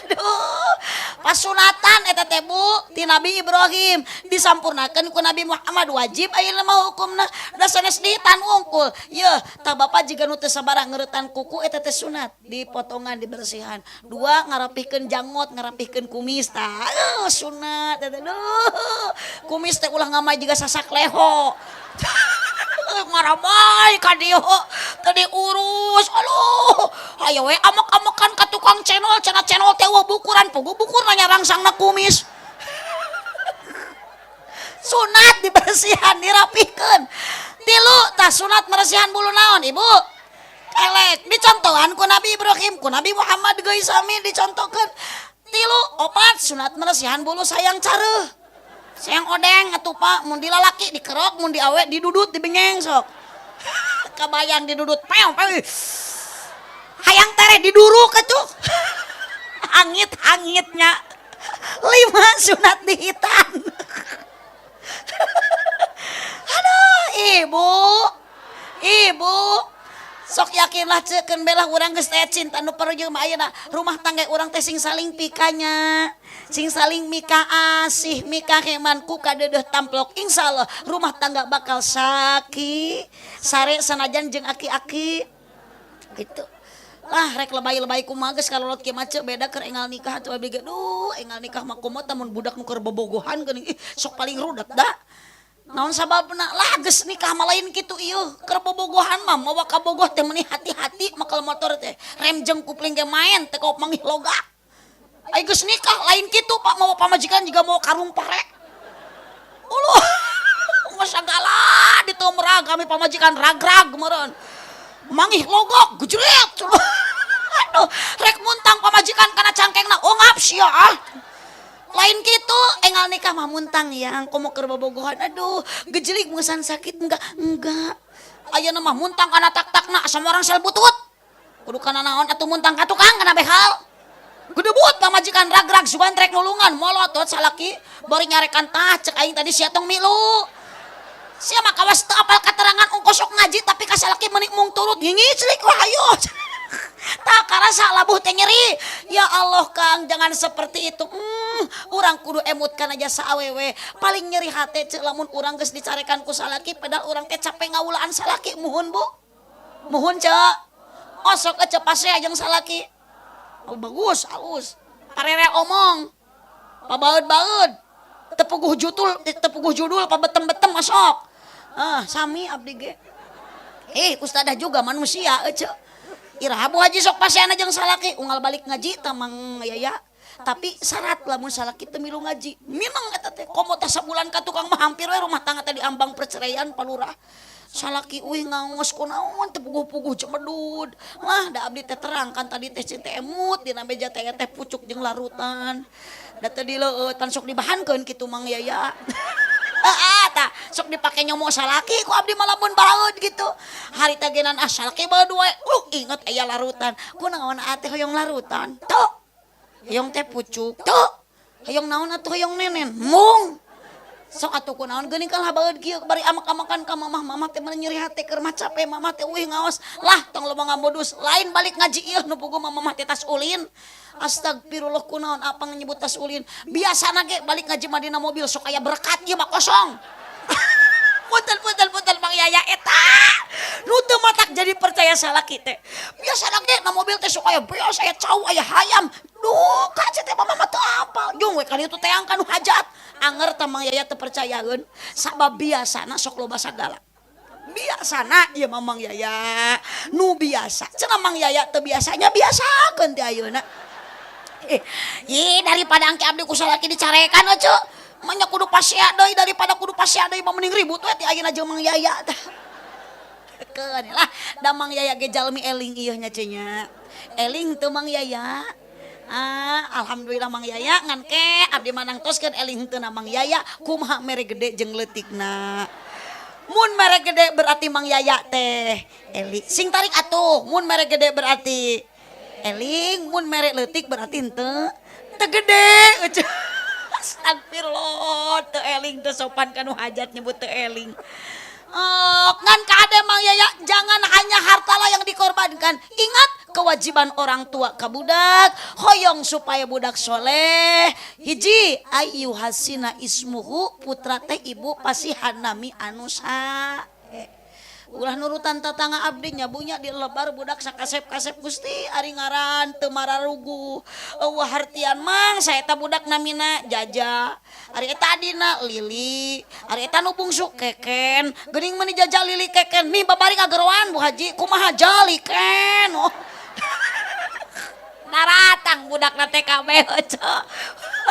aduh pas sunatan eta teh Bu ti Nabi Ibrahim disampurnakeun ku Nabi Muhammad wajib ayeuna mah hukumna da sanes dihitan wungkul yeuh tah bapak jiga nu teu sabaraha ngeuretan kuku eta teh sunat dipotongan dibersihan dua ngarapihkeun janggot ngarapihkeun kumis tah sunat eta kumis teh ulah ngamai jiga sasak leho ngaramai ka dieu tadi urus aduh aya we amok-amokan ka tukang cenol cenah cenol teh bukuran pugu bukurna nyarangsangna kumis sunat dibersihan dirapihkeun tilu tah sunat meresihan bulu naon ibu elek dicontohan ku Nabi Ibrahim ku Nabi Muhammad geus sami dicontohkeun tilu opat sunat meresihan bulu sayang careuh sayang odeng atuh Pak mun di lalaki dikerok mun di awe didudut dibengeng sok kabayang didudut pew hayang tereh diduruk atuh hangit-hangitnya 5 sunat dihitan aduh ibu sok yakinlah cekeun belah urang geus teh cinta nu perjeum ayeuna rumah tangga urang teh sing saling pikanya sing saling mika asih mika hemanku kadeudeuh tamplok insyaallah rumah tangga bakal sakit sare sanajan jeung aki-aki gitu lah rek lebay-lebay kumaha geus kalolot kieu mah beda keur enggal nikah atuh abdi ge duh enggal nikah mah kumaha tamun budak nu keur bobogohan geuning sok paling rudet da naon sababna lah geus nikah mah lain kitu ieuh keur bobogohan mah mawa ka bogoh teh meuni hati-hati makal motor teh rem jeung kupling ge maen teh kau manggih loga ai geus nikah lain kitu Pak mawa pamajikan juga mau karung pare uluh mah sagala ditomrag kami pamajikan ragrag meureun manggih logok gujret aduh rek muntang pamajikan kana cangkengna ongap sia lain gitu enggal nikah mah muntang yang komo keur bobogohan aduh gejelik mengesan sakit enggak ayeuna mah muntang kana tak-takna sama orang sel butut kudu kana naon atuh muntang ka tukang kana behal gedebut pamajikan ragrag sugan trek nulungan molotot salaki bari nyarekan tah cek aing tadi sia tong milu sia mah kawas teu apal katerangan ongkos sok ngaji tapi ka salaki meuni mung turut ngingiclik wah ayo tak karasa labuh teh nyeri ya Allah Kang jangan seperti itu urang kudu emutkan aja saawewe paling nyeri hate ceuk lamun urang geus dicarekan ku salaki padahal urang teh capek ngawulaan salaki muhun Bu muhun ceuk osok cepase jeung salaki bagus alus parere omong pabaeud-baeud tepuguh judul pabetem-betem masok sami abdi ge ustadah juga manusia ceuk iraha Bu Haji sok paseana jeung salaki unggal balik ngaji tamang yaya tapi syarat lamun salaki teu milu ngaji mineng eta teh komo teh sabulan ka tukang mah hampir we rumah tangga teh diambang perceraian palurah salaki uih ngaos kunaon teh puguh-puguh cemedud lah da abdi teh terangkan tadi teh cinta emut dina meja teh pucuk jeung larutan da teu dileueutan sok dibahankeun kitu mang yaya tah sok dipake nyomo salaki ku abdi malamun baeud gitu hari tagenan salaki baeud we inget aya larutan kunaon teh hoyong larutan tuh hoyong teh pucuk tuh hoyong naon atuh hoyong nenen mung sok atuh kunaon geuning kalah baeud kieu bari amak-amakan ka mamah teh nyeri hate keur mah capek mamah teh uih ngaos lah tong loba ngamodus lain balik ngaji ieu nu puguh mamah teh tas ulin astagfirullah kunaon apa nyebut tas ulin biasana ge balik ngaji mah dina mobil sok aya berkat ieu mah kosong punten Mang Yaya eta nu teu matak jadi percaya salaki teh biasana ge na mobil teh sok aya beos aya cau aya hayam duh kace teh mama teu apal jeung we kali itu teang kanu hajat anger teh Mang Yaya teu percayaeun sabab biasana sok loba sagala biasana ieu mah Mang Yaya nu biasa cenah Mang Yaya teu biasanya biasakeun teh ayeuna daripada angke abdi ku salaki dicarekan ceuk manya kudu pasea deui daripada kudu pasea deui mah mending ribut we ti ayeuna jeung Mang Yaya tah keun lah da Mang Yaya ge jalmi eling ieu nya cenah eling teu Mang Yaya alhamdulillah Mang Yaya ngan ke abdi manang toskeun eling teu na Mang Yaya kumaha mere gede jeung leutikna mun mere gede berarti Mang Yaya teh eli sing tarik atuh mun mere gede berarti Eling mun mere leutik berarti henteu gede. Astagfirullah, teu eling teu sopan kanu hajat nyebut teu eling. Ngan kade mang ya, jangan hanya hartalah yang dikorbankan. Ingat kewajiban orang tua ka budak, hoyong supaya budak soleh. Hiji ayu hasina ismuhu, putra teh ibu pasihan nami anu sae. Ulah nurutan tetangga abdi nyabunya di lebar budak sakasep-kasep Gusti ari ngaran teu mararugu. Eueuh hartian mang saeta budak namina Jaja. Ari eta adina Lili, ari eta nu bungsu Keken. Geuning meuni Jaja Lili Keken. Mi babari kageroan Bu Haji, kumaha jali Ken. Oh. Naratang budak na TKB eueuh.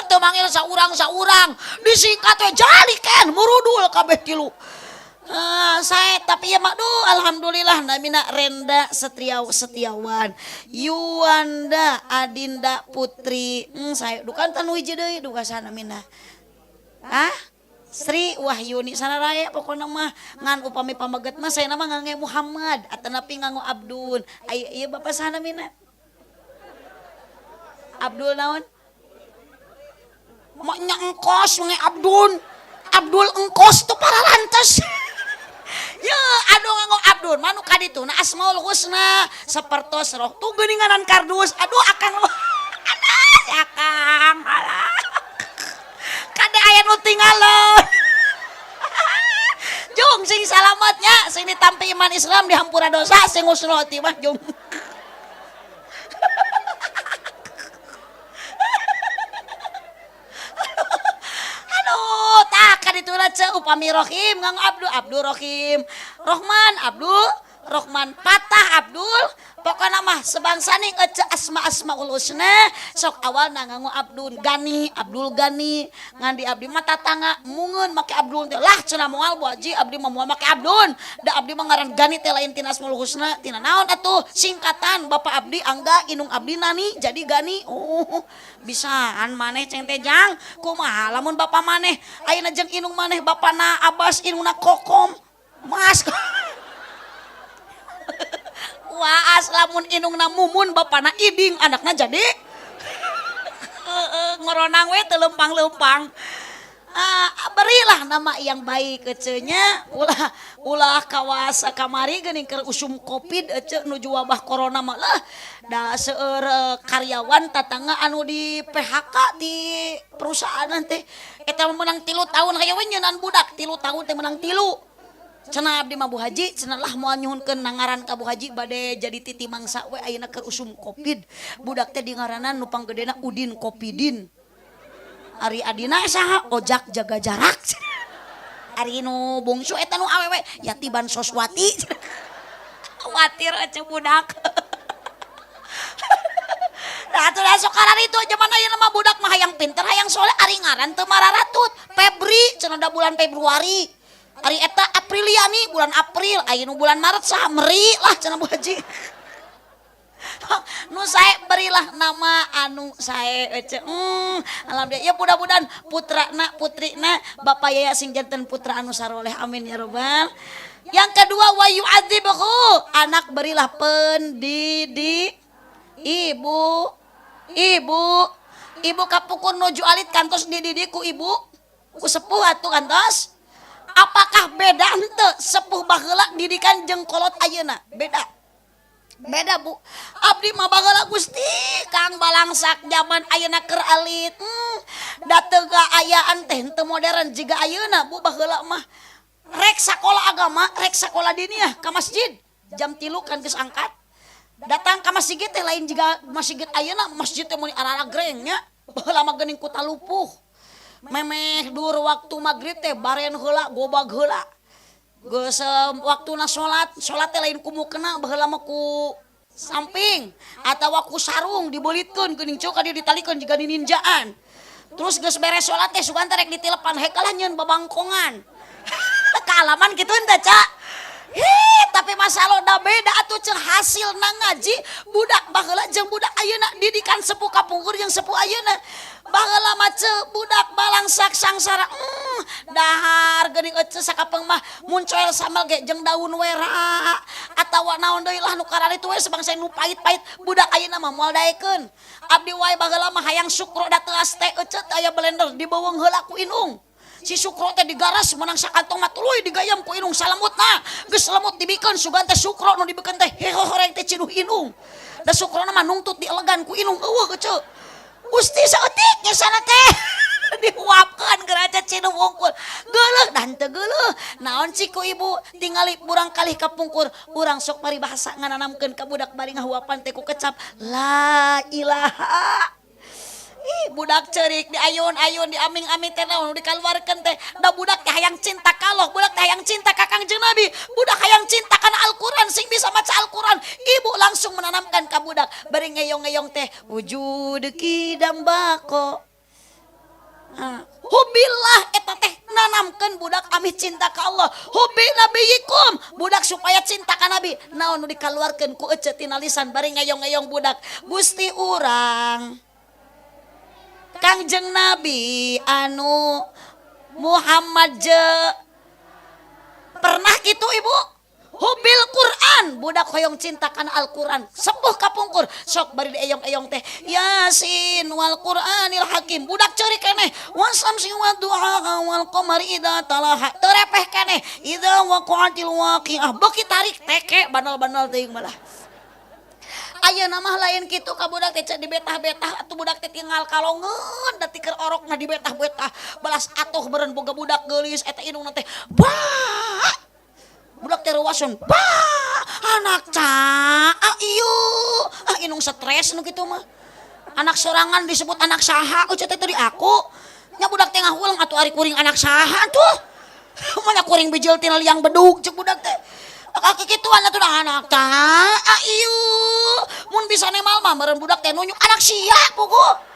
Teu manggil saurang-saurang. Disingkat we jali Ken, murudul kabeh tilu. Saya tapi ya makdu alhamdulillah namina Renda Setiawan Yuwanda Adinda Putri saya dukan tanu hiji deui duka sana mina Sri Wahyuni sana raya pokona mah ngan upami pamaget mah saya nama ngange Muhammad atanapi nganggo Abdul ieu bapak sana mina Abdul naon maknya engkos nge Abdul engkos tuh para lantas. Ya, aduh nganggo Abdul, manu kaditu na Asmaul Husna sapertos roh tuh geuninganan kardus. Aduh akang akang alah. Kade aya nu tinggalin. Jung sing salamatnya, sing ditampi iman Islam dihampura dosa, sing husnul khotimah jung. Kadituna ce upami Rohim ngang Abdul Rohim Rohman Patah Abdul pokokna mah sebangsani ece asmaul husna sok awal nganggo Abdul Gani ngan di abdi mah tatangga mungeun make Abdul teh lah cenah moal Bu Haji abdi mah moal make Abdul da abdi mah ngaran Gani teh lain tina asmaul husna tina naon atuh singkatan Bapak abdi Angga inung abdi nani jadi Gani oh bisaan maneh ceng teh jang kumaha lamun bapak maneh ayeuna jeung inung maneh bapana Abbas inungna Kokom Mas waas lamun inungna Mumun bapana Iding anakna jadi ngoronang we teu lempang-lempang berilah nama yang baik ecenya ulah kawas kamari geuning keur usum Covid ece nuju wabah corona mah lah da seueur karyawan tatangga anu di PHK di perusahaan teh eta menang 3 tahun hayu we nyeunan budak 3 tahun teh menang 3 cenah abdi mah Bu Haji cenah lah moal nyuhunkeun nangaran ka Bu Haji bade jadi titi mangsa we ayeuna keur usum Covid budak teh di ngaranan nu panggedena Udin Kopidin Ari adina saha ojak jaga jarak Ari nu bungsu eta nu awewe Yatiban Soswati khawatir aja budak nah atuh sok karan itu zaman ayeuna mah budak mah hayang pinter hayang soleh ari ngaran teu mararatut Febri cenah da bulan Februari ari eta Apriliani bulan April ayeuna bulan Maret saha Meri lah cenah Bu Haji nu sae berilah nama anu sae ece alhamdulillah ya mudah-mudahan putrana putrina bapak yaya sing janten putra anu saroleh amin ya robbal. Yang kedua wa yu'adzibuhu anak berilah pendidik ibu kapukun nuju alit kantos dididik ku ibu ku sepuh atuh kantos apakah beda henteu sepuh baheula didikan jeung kolot ayeuna beda Bu abdi mah bageula Gusti Kang balangsak zaman ayeuna keur alit da teu gaayaan teh henteu modern jiga ayeuna Bu bageula mah rek sakola agama rek sakola diniyah ka masjid jam 3 kan geus angkat datang ka masjid teh lain jiga masjid ayeuna masjid teh mun arara greng nya baheula mah geuning ku talupuh memeh dur waktu magrib teh baren heula gobag heula geus waktuna salat teh lain kumukna baheula mah ku samping atawa ku sarung dibolitkeun geuning cuk kadieu ditalikeun jiga ninjaan terus geus beres salat teh sugan teh rek ditilepan hekalah nyeun babangkongan kaalaman kitu henteu ca tapi masalah da beda atuh ceuh hasilna ngaji budak baheula jeung budak ayeuna didikan sepuh kapungkur jeung sepuh ayeuna baheula mah budak balangsak sangsara dahar geuning ece sakapeung mah mun coel samel ge jeung daun wera atawa naon deui lah nu karari teh sebangsa nu pait-pait budak ayeuna mah moal daekeun abdi wae baheula mah hayang sukro da teas teh ecet aya blender dibeuweung heula ku inung si sukro teh digaras menang sakantong mah tuluy digayam ku inung salemutna geus lemut dibikeun sugan teh sukro nu dibikeun teh horeng teh cinuh inung da sukrona mah nungtut dielegan ku inung eueuh eceu Gusti saeutik nya sana teh diuapkeun geraja cinuh wungkul geuleuh dan teu geuleuh naon sih ku ibu tingali burang kalih kapungkur urang sok paribahasa ngananamkeun ka budak bari ngahuapan teh ku kecap la ilaha budak cerik di ayun-ayun di aming-aming teh naon dikaluarkeun teh da budak teh hayang cinta ka Allah budak teh hayang cinta ka Kangjeng Nabi budak hayang cinta kana Al-Qur'an sing bisa maca Al-Qur'an ibu langsung menanamkan ka budak bari ngeyong-ngeyong teh wujud kidam bako hubillah eta teh nanamkeun budak amih cinta ka Allah hubi nabiyikum budak supaya cinta ka Nabi naon nu dikaluarkeun ku ece tina lisan bari ngeyong-ngeyong budak Gusti urang Kangjeng Nabi anu Muhammad je pernah gitu ibu hubil Quran budak hoyong cinta kana Al-Quran sepuh kapungkur sok bari dieyong-eyong teh Yasin wal Qur'anil Hakim budak ceurik keneh wasamsi wa duha wal qamari idza talaha terepeh keneh idza waqa'atil waqi'ah beuki tarik teke banal-banal teuing malah ayeuna mah lain kitu ka budak teh di betah-betah atuh budak teh tinggal kalongeun da tikeun orokna di betah-betah balas atuh beureun boga budak geulis eta indungna teh bah budak teh reuwason bah anak caa ieu indung stres nu kitu mah anak sorangan disebut anak saha eueuh teh tadi aku nya budak teh ngahulang atuh ari kuring anak saha tuh mana kuring bijil tina liang bedug ceuk budak teh kaki kituan atuh anak tah ieu mun bisa nemal mah meureun budak teh nunjuk anak sia pugu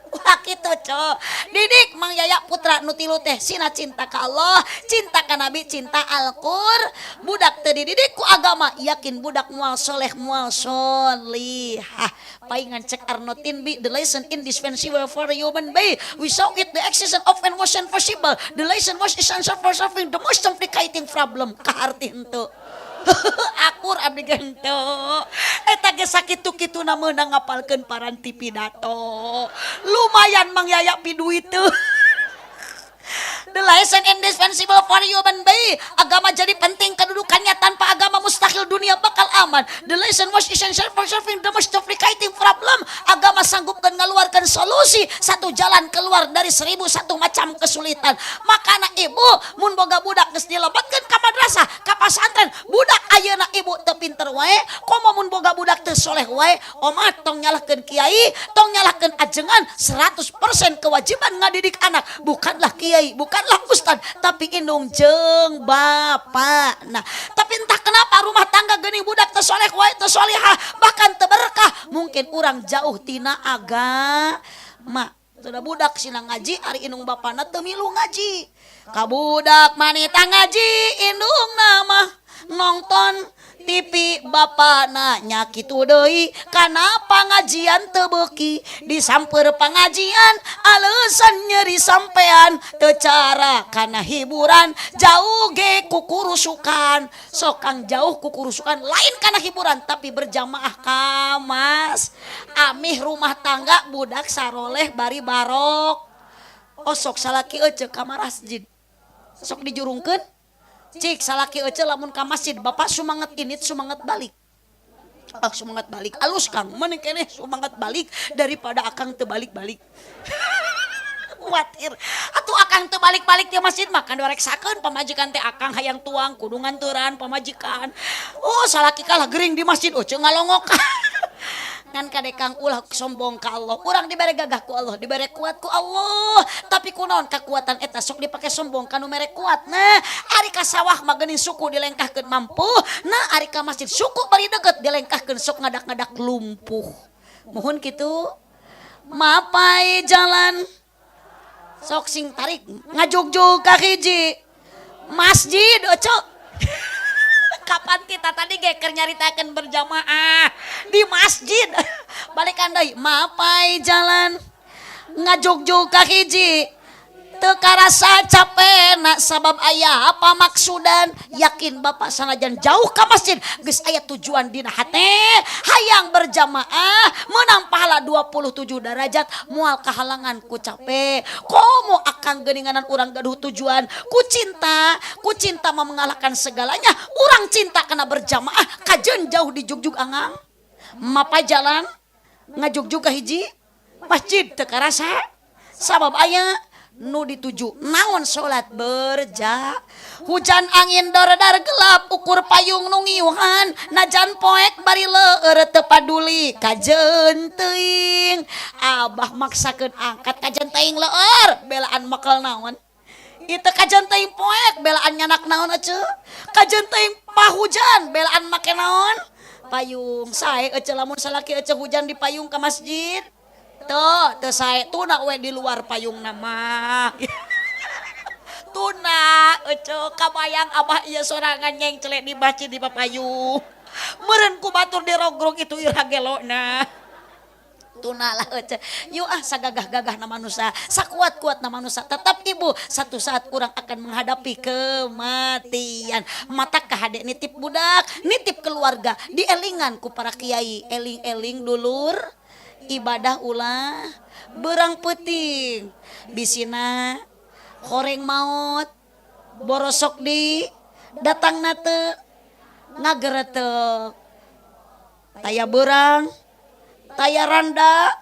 ulah kitu co didik Mang Yaya putra nu tilu teh sina cinta ka Allah cinta ka Nabi cinta Al-Qur budak teh dididik ku agama yakin budak moal soleh moal solihah paingan cek Arnotin bi the lesson indispensable for a human being without it the existence of and was impossible the lesson was essential for solving the most complicating problem kaharti henteu akur abdi gento eta ge sakitu-kituna meunang ngapalkeun paranti pidato lumayan Mang Yaya pi duit teu the lesson indispensable for human being agama jadi penting kedudukannya tanpa agama mustahil dunia bakal aman the lesson was essential for solving the most complicating problem agama sanggupkeun ngaluarkeun solusi satu jalan keluar dari 1001 macam kesulitan makana ibu mun boga budak geus dilebetkeun ka madrasah ka pasantren budak ayeuna ibu teu pinter wae komo mun boga budak teu soleh wae omah tong nyalahkeun kiai tong nyalahkeun ajengan 100% kewajiban ngadidik anak bukanlah kiai bukanlah ustad tapi indung jeung bapa nah tapi entah kenapa rumah tangga geuning budak teu soleh wae teu solihah bahkan teu berkah mungkin urang jauh tina agama sudah budak sina ngaji ari indung bapana teu milu ngaji ka budak manita ngaji indung nama nonton TV bapana nya kitu deui kana pangajian teu beuki disamper pangajian alesan nyeri sampean teu cara kana hiburan jauh ge kukurusukan sok kang jauh kukurusukan lain kana hiburan tapi berjamaah kamas amih rumah tangga budak saroleh bari barok oh sok salaki ece ka masjid sok dijurungkeun cik salaki ece lamun ka masjid bapak sumanget init sumanget balik sumanget balik alus kang mending keneh sumanget balik daripada akang teu balik-balik kuatir atuh akang teu balik-balik ti masjid mah kan direksakeun pamajikan teh akang hayang tuang kudu nganturan pamajikan oh salaki kalah gering di masjid ece ngalongok ngan kadekang ulah sombong ka Allah urang dibere gagah ku Allah dibere kuat ku Allah tapi kunaon kekuatan eta sok dipake sombong kanu mere kuat nah ari ka sawah mah geuning suku dilengkahkeun mampu nah ari ka masjid suku bari deukeut dilengkahkeun sok ngadak-ngadak lumpuh mohon kitu mapai jalan sok sing tarik ngajugjug ka hiji masjid ocok kapan kita tadi geker nyaritakeun berjamaah di masjid balikan deui mapai jalan ngajugjug ka hiji teu karasa capena sabab aya apa maksudan yakin bapak sanajan jauh ka masjid geus aya tujuan dina hate hayang berjamaah menang pahala 27 derajat moal kahalangan ku capek komo akan geninganan urang gaduh tujuan ku cinta mah mengalahkan segalanya urang cinta kana berjamaah kajeun jauh di jugjug angang mapa jalan ngajugjug ka hiji masjid teu karasa sabab aya nu dituju naon salat berja hujan angin dar-dar gelap ukur payung nu ngiuhan najan poek bari leueur teu paduli kajeun teuing abah maksakeun angkat kajeun teuing leueur belaan makel naon itu kajeun teuing poek belaan nyanak naon eceuk kajeun teuing pahujan belaan make naon payung sae eceuk lamun salaki eceuk hujan di payung ka masjid teu sae tuna we di luar payung nama tuna eceuk kabayang abah ieu sorangan nyeng celek di masjid di papayung meureun ku batur di rogrog itu ira gelona tuna lah eceuk yuk sagagah-gagah na manusia sakuat-kuat na manusia tetap ibu satu saat kurang akan menghadapi kematian mata kahade nitip budak nitip keluarga dielingan ku para kiai eling-eling dulur ibadah ulah berang penting bisina horeng maut borosok di datang nate ngageretek taya berang taya randa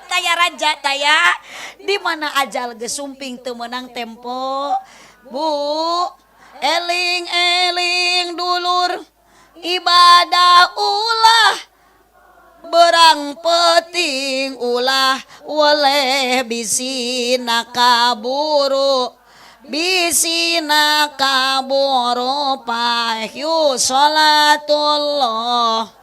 taya raja taya di mana ajal gesumping teu meunang tempo bu eling-eling dulur ibadah ulah berang peting ulah oleh bisina kaburu pahyu salatullah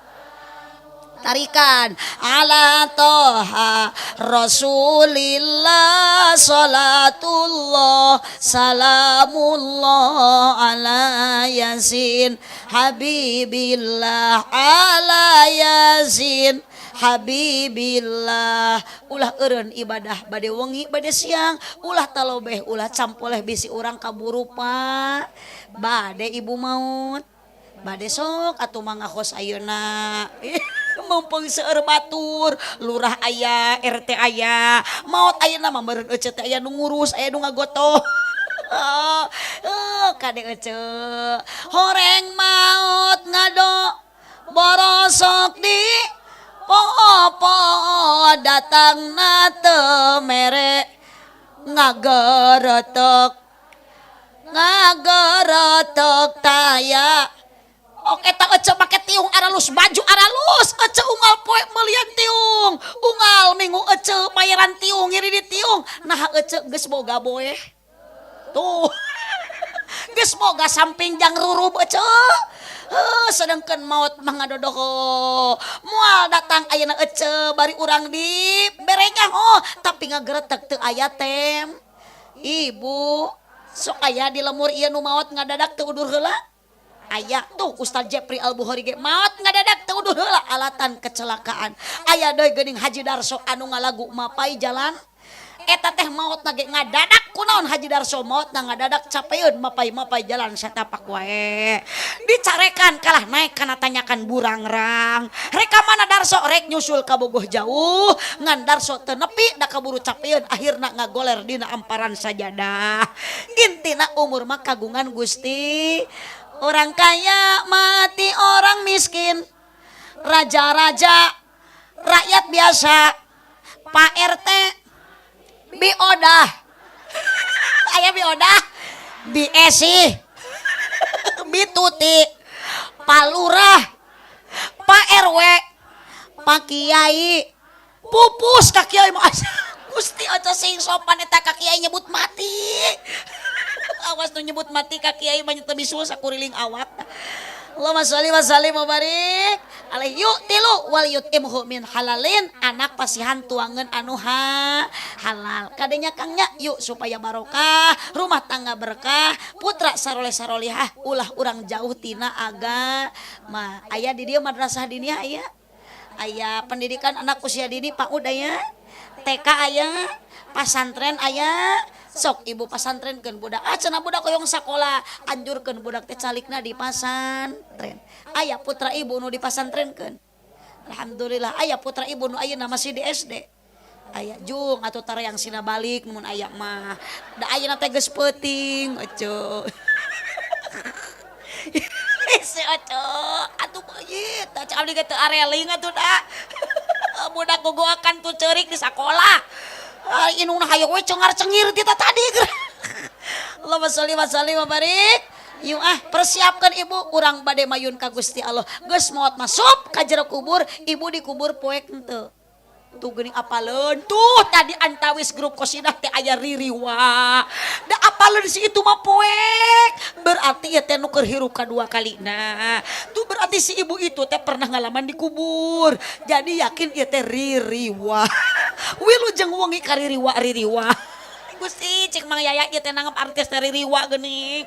tarikan ala toha rasulillah salatullah salamullah ala yasin habibillah ala yasin habibillah ulah eureun ibadah bade wengi bade siang ulah talobeh ulah campoleh bisi urang kaburu pak bade ibu maut bade sok atuh mangakos ayeuna mumpung seueur batur lurah aya RT aya maot ayeuna mah meureun eceuk teh aya nu ngurus aya nu ngagotoh kade eceuk horeng maot ngado borosok di poho datang na teu mere ngageretek taya oke tak ece make tiung aralus baju aralus ece unggal poe melian tiung unggal minggu ece bayaran tiung ngiri di tiung nah ece geus boga boe tuh geus boga samping jang rurub ece sedangkan maut mah ngadodoh moal datang ayeuna ece bari urang di berengah tapi ngageretek teu aya tem ibu sok aya di lemur ieu nu maot ngadadak teu udur heula aya tuh Ustaz Jepri Al-Bukhari ge maot ngadadak teu udur heula alatan kecelakaan aya deui geuning Haji Darso anu ngalagu mapai jalan eta teh maot ge ngadadak kunaon Haji Darso maot ngadadak capeun mapai jalan satapak wae dicarekan kalah naik kana tanyakan burangrang rek ka mana Darso rek nyusul ka bogoh jauh ngan Darso teu nepi da kaburu capeun akhirna ngagoler dina amparan sajadah intina umur mah kagungan Gusti orang kaya mati orang miskin raja-raja rakyat biasa Pak RT biodah aya biodah biesi bituti Pak Lurah Pak RW Pak Kiai pupus ka Kiai mah Gusti aja sing sopan eta ka Kiai nyebut mati awas nu nyebut mati ka Kiai mah teu bisul sakuriling awak Allahumma sholli wa sallim wa barik alaihi tilu wal yutimhu min halalin anak pasihan tuangeun anu halal kadenya kangnya yuk supaya barokah rumah tangga berkah putra saroleh-sarolihah ulah urang jauh tina agama aya di dieu madrasah diniyah aya pendidikan anak usia dini PAUD aya TK aya pasantren aya sok ibu pasantrenkeun budak cenah budak hoyong sakola anjurkeun budak teh calikna di pasantren aya putra ibu nu di pasantrenkeun alhamdulillah aya putra ibu nu ayeuna masih di SD aya jung atuh tara yang sina balik mun aya mah da ayeuna teh geus peuting oco si oco atuh beuyit da cak abdi ge teu areling atuh da budak gogoakan tuh ceurik di sakola inungna hayo we cengar-cengir ti tadi Allahumma sholli wa sallim wa barik yuk persiapkan ibu urang bade mayun ka Gusti Allah geus maot masuk ka jero kubur ibu dikubur poek henteu tuh geuning apaleun tuh tadi antawis grup Kosinah teh aya ririwa da apaleun si itu mah poek berarti ieu teh nu keur hirup kadua kalina tuh berarti si ibu itu teh pernah ngalaman dikubur jadi yakin ieu teh ririwa wilujeng wengi ka ririwa Gusti cik Mang Yaya ieu teh nanggap artis teh ririwa geuning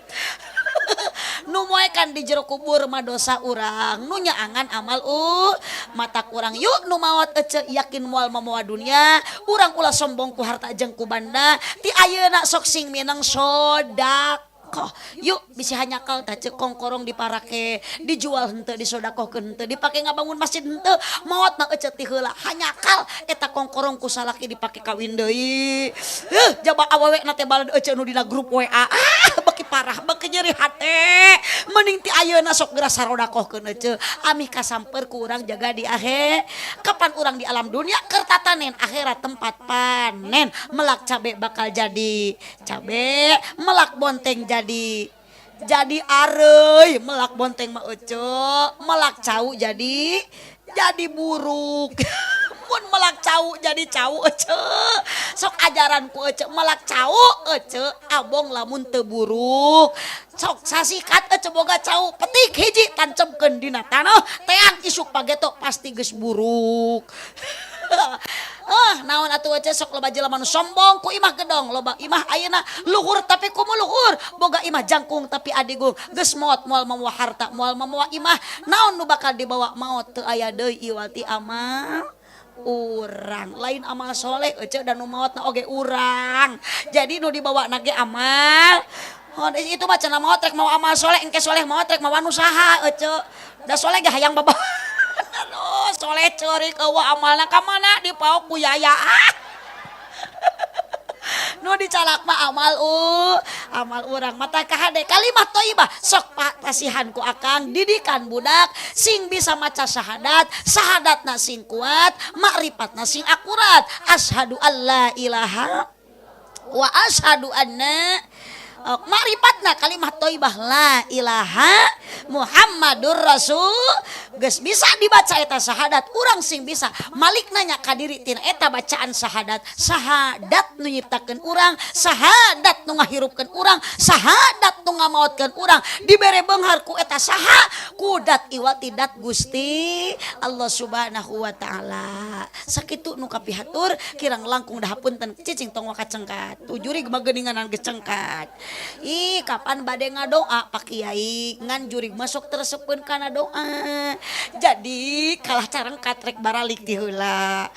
nu moekan di jero kubur mah dosa urang nu nyaangan amal mata urang yuk nu maot ece yakin moal mamoa dunia urang ulah sombong ku harta jeung ku banda ti ayeuna sok sing minang sodako yuk bisa hanya kal tah kongkorong diparake dijual henteu disodakohkeun henteu dipake ngabangun masjid henteu maot na ece ti heula hanya kal eta kongkorong ku salaki dipake kawin deui jaba awewe na teh balen ece nu dina grup WA beki parah beki nyeri hate mending ti ayeuna sok geura sarodakohkeun ece amih kasamper ku urang jaga di ahe kapan urang di alam dunia keur tatanen akhirat tempat panen melak cabe bakal jadi cabe melak bonteng jadi areuy melak bonteng mah ece melak cau jadi buruk mun melak cau jadi cau ece sok ajaran ku ece melak cau ece abong lamun teu buruk sok sasikat ece boga cau petik hiji tancemkeun dina taneuh teang isuk pageto pasti geus buruk naon atuh ece sok loba jelema nu sombong ku imah gedong loba imah ayeuna luhur tapi kumu luhur boga imah jangkung tapi adigung geus maot moal mamoa harta moal mamoa imah naon nu bakal dibawa maot teu aya deui iwati amal urang lain amal soleh ece dan nu maotna oge urang jadi nu dibawa nage amal itu mah cenah maot rek mau amal soleh engke soleh maot rek mawan usaha ece da soleh ge hayang baba aduh soleh ceurik eueuh amalna ka mana dipaok ku Yaya nu dicalak mah amal urang mata kahade kalimat thayyibah sok pasihan ku akang didikan budak sing bisa maca syahadatna sing kuat makrifat sing akurat asyhadu alla ilaha wa asyhadu anna makrifat kalimat thayyibah la ilaha Muhammadur Rasul geus bisa dibaca eta syahadat urang sing bisa malik nanya ka diri tina eta bacaan syahadat nu nyiptakeun urang syahadat nu ngahirupkeun urang syahadat nu ngamaotkeun urang dibere beunghar ku eta saha kudat iwati dat Gusti Allah Subhanahu wa taala sakitu nu kapihatur kirang langkung dahapunten cicing tong wakacengkat tujuri geuninganan geus cengkat kapan bade ngadoa Pak Kiai ngan jurig masuk terseupeun kana doa jadi kalah careng katrek baralik di heula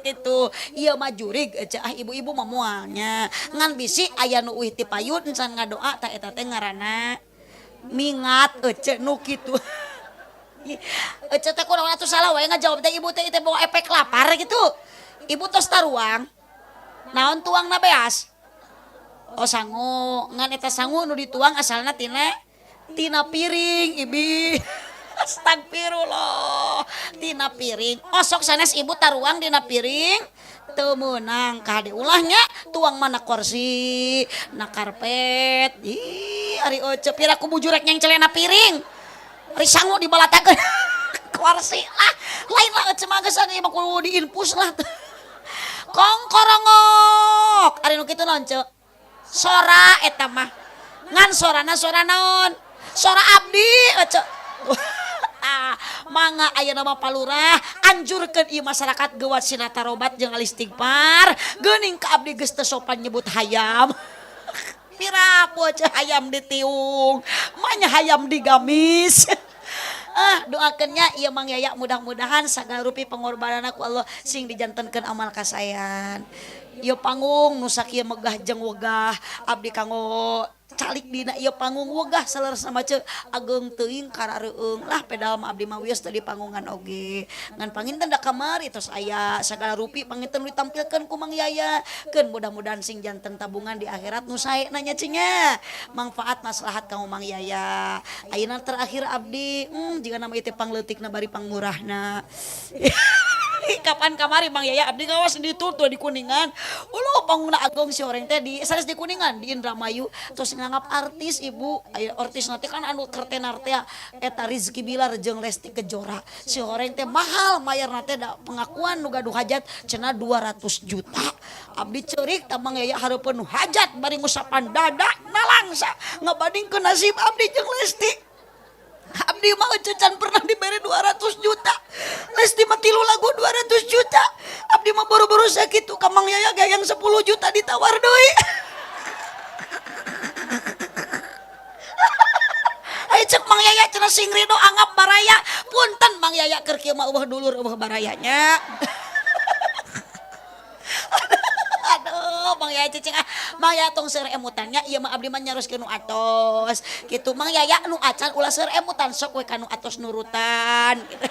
gitu ieu mah jurig ibu-ibu mah moalnya ngan bisi aya nu uih ti payun encan ngadoa tah eta teh ngaranna mingat ece nu kitu ece teh kurang atuh salah wae ngajawab teh ibu teh itu bawa efek lapar gitu ibu tos taruang naon tuangna beas oh sangu ngan eta sangu nu dituang asalna tina piring ibi astagfirullah tina piring osok sanes ibu taruang dina piring teu meunang kade ulahnya tuang mana kursi na karpet ari oce pira ku bujurek nyang celena piring ari sangu dibalatakeun kursi lah lain lah oce mah geus ieu kudu diinfus lah kongkorongok ari nu kitu naon ce sora eta mah ngan sorana sora naon sora abdi oce mangga ayeuna mah palurah anjurkeun ieu masyarakat geuwat sina tarobat jeung istighfar geuning ka abdi geus teu sopan nyebut hayam piraku aja hayam ditiung manya hayam digamis doakeunnya ieu Mang Yaya mudah-mudahan sagala rupi pengorbanan ku Allah sing dijantenkeun amal kasayan ieu panggung nu sakieu megah jeung wegah abdi kanggo calik dina ieu panggung wegah saleresna mace ageng teuing karareueung lah pedal mah abdi mah wios tadi panggungan oge ngan panginten da kamari tos aya sagala rupi panginten ditampilkeun ku Mang Yaya keun mudah-mudahan sing janten tabungan di akhirat nu sae nanya cenah manfaat maslahat kanggo Mang Yaya ayeuna terakhir abdi jiga nama ieu pangleutikna bari pangmurahna kapan kamari Mang Yaya abdi ngawas di tuh di Kuningan ulah panggungna agung si oreng teh di sanes di Kuningan di Indramayu terus nganggap artis ibu aya artis nanti kan anu kertenar teh eta Rizky Bilar jeung Lesti Kejora si oreng teh mahal mayarna teh da pengakuan nu gaduh hajat cenah 200 juta abdi ceurik tah Mang Yaya hareupeun nu hajat bari ngusapan dada nalangsa ngabandingkeun nasib abdi jeung Lesti. Abdi mah can pernah diberi 200 juta. Lesti mah 3 lagu 200 juta. Abdi mah boro-boro sakitu ka Mang Yaya gayang 10 juta ditawar deui. Ai cek Mang Yaya cenah sing rido anggap baraya. Punten Mang Yaya keur kieu mah eueuh dulur eueuh barayanya. Mang Yaya cicing Mang Yaya tong seur emutannya ieu mah abdi mah nyaroskeun nu atos kitu Mang Yaya nu acan ulah seur emutan sok we ka nu atos nurutan gitu.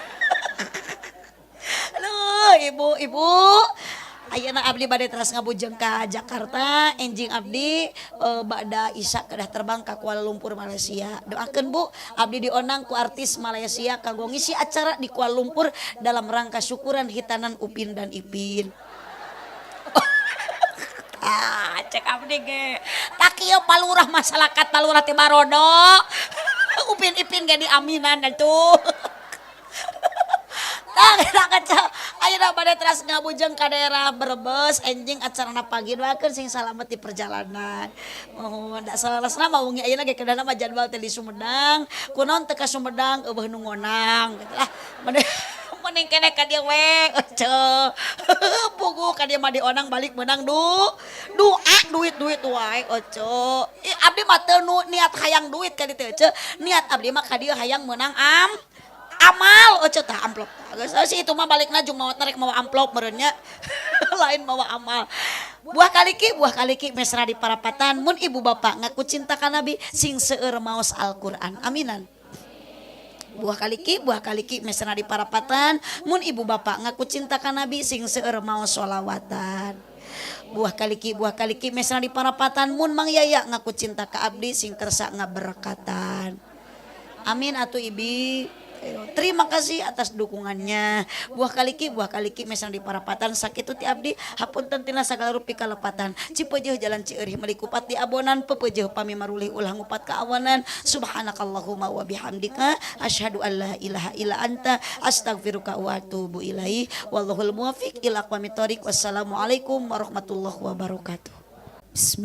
Aduh ibu ayeuna abdi bade teras ngabujeng ka Jakarta enjing abdi bada Isya kedah terbang ka Kuala Lumpur Malaysia doakeun Bu abdi dionang ku artis Malaysia kanggo ngisi acara di Kuala Lumpur dalam rangka syukuran hitanan Upin dan Ipin. Cek abdi ge tak ieu palurah masyarakat palurah teh barodo Upin Ipin ge diaminan atuh tak kaca ayeuna bade teras ngabujeng ka daerah Brebes enjing acarana pagi doakeun sing salamet di perjalanan da salasna mah wengi ayeuna ge kedahanan mah jadwal teh di Sumedang kunaon teu ka Sumedang eueuh nu ngonang gitu lah mending kene ka dieu we ece pugu ka dieu mah dionang balik menang duit wae ece abdi mah teu niat hayang duit ka dieu teh ece niat abdi mah ka dieu hayang menang amal ece tah amplop geus si itu mah balikna jeung mawa tarik mawa amplop meureun nya lain mawa amal buah kaliki mesra di parapatan mun ibu bapak ngaku cinta ka nabi sing seueur maos Al-Qur'an aminan buah kaliki mesra di parapatan mun ibu bapak ngaku cinta ka nabi sing seueur maos sholawatan buah kaliki mesra di parapatan mun Mang Yaya ngaku cinta ka abdi sing kersa ngaberkatan amin atuh ibi. Terima kasih atas dukungannya. Buah kaliki mesang di parapatan sakitu ti abdi hapunten tina sagala rupi kalepatan. Cipeujeuh jalan Cieurih meuli kupat di abonan pepeujeuh pami marulih ulah ngupat ka awanan. Subhanakallahumma wa bihamdika asyhadu an la ilaha illa anta astaghfiruka wa atubu ilaihi wallahul muwaffiq ila aqwamit thoriq. Wassalamualaikum warahmatullahi wabarakatuh. Bismillah.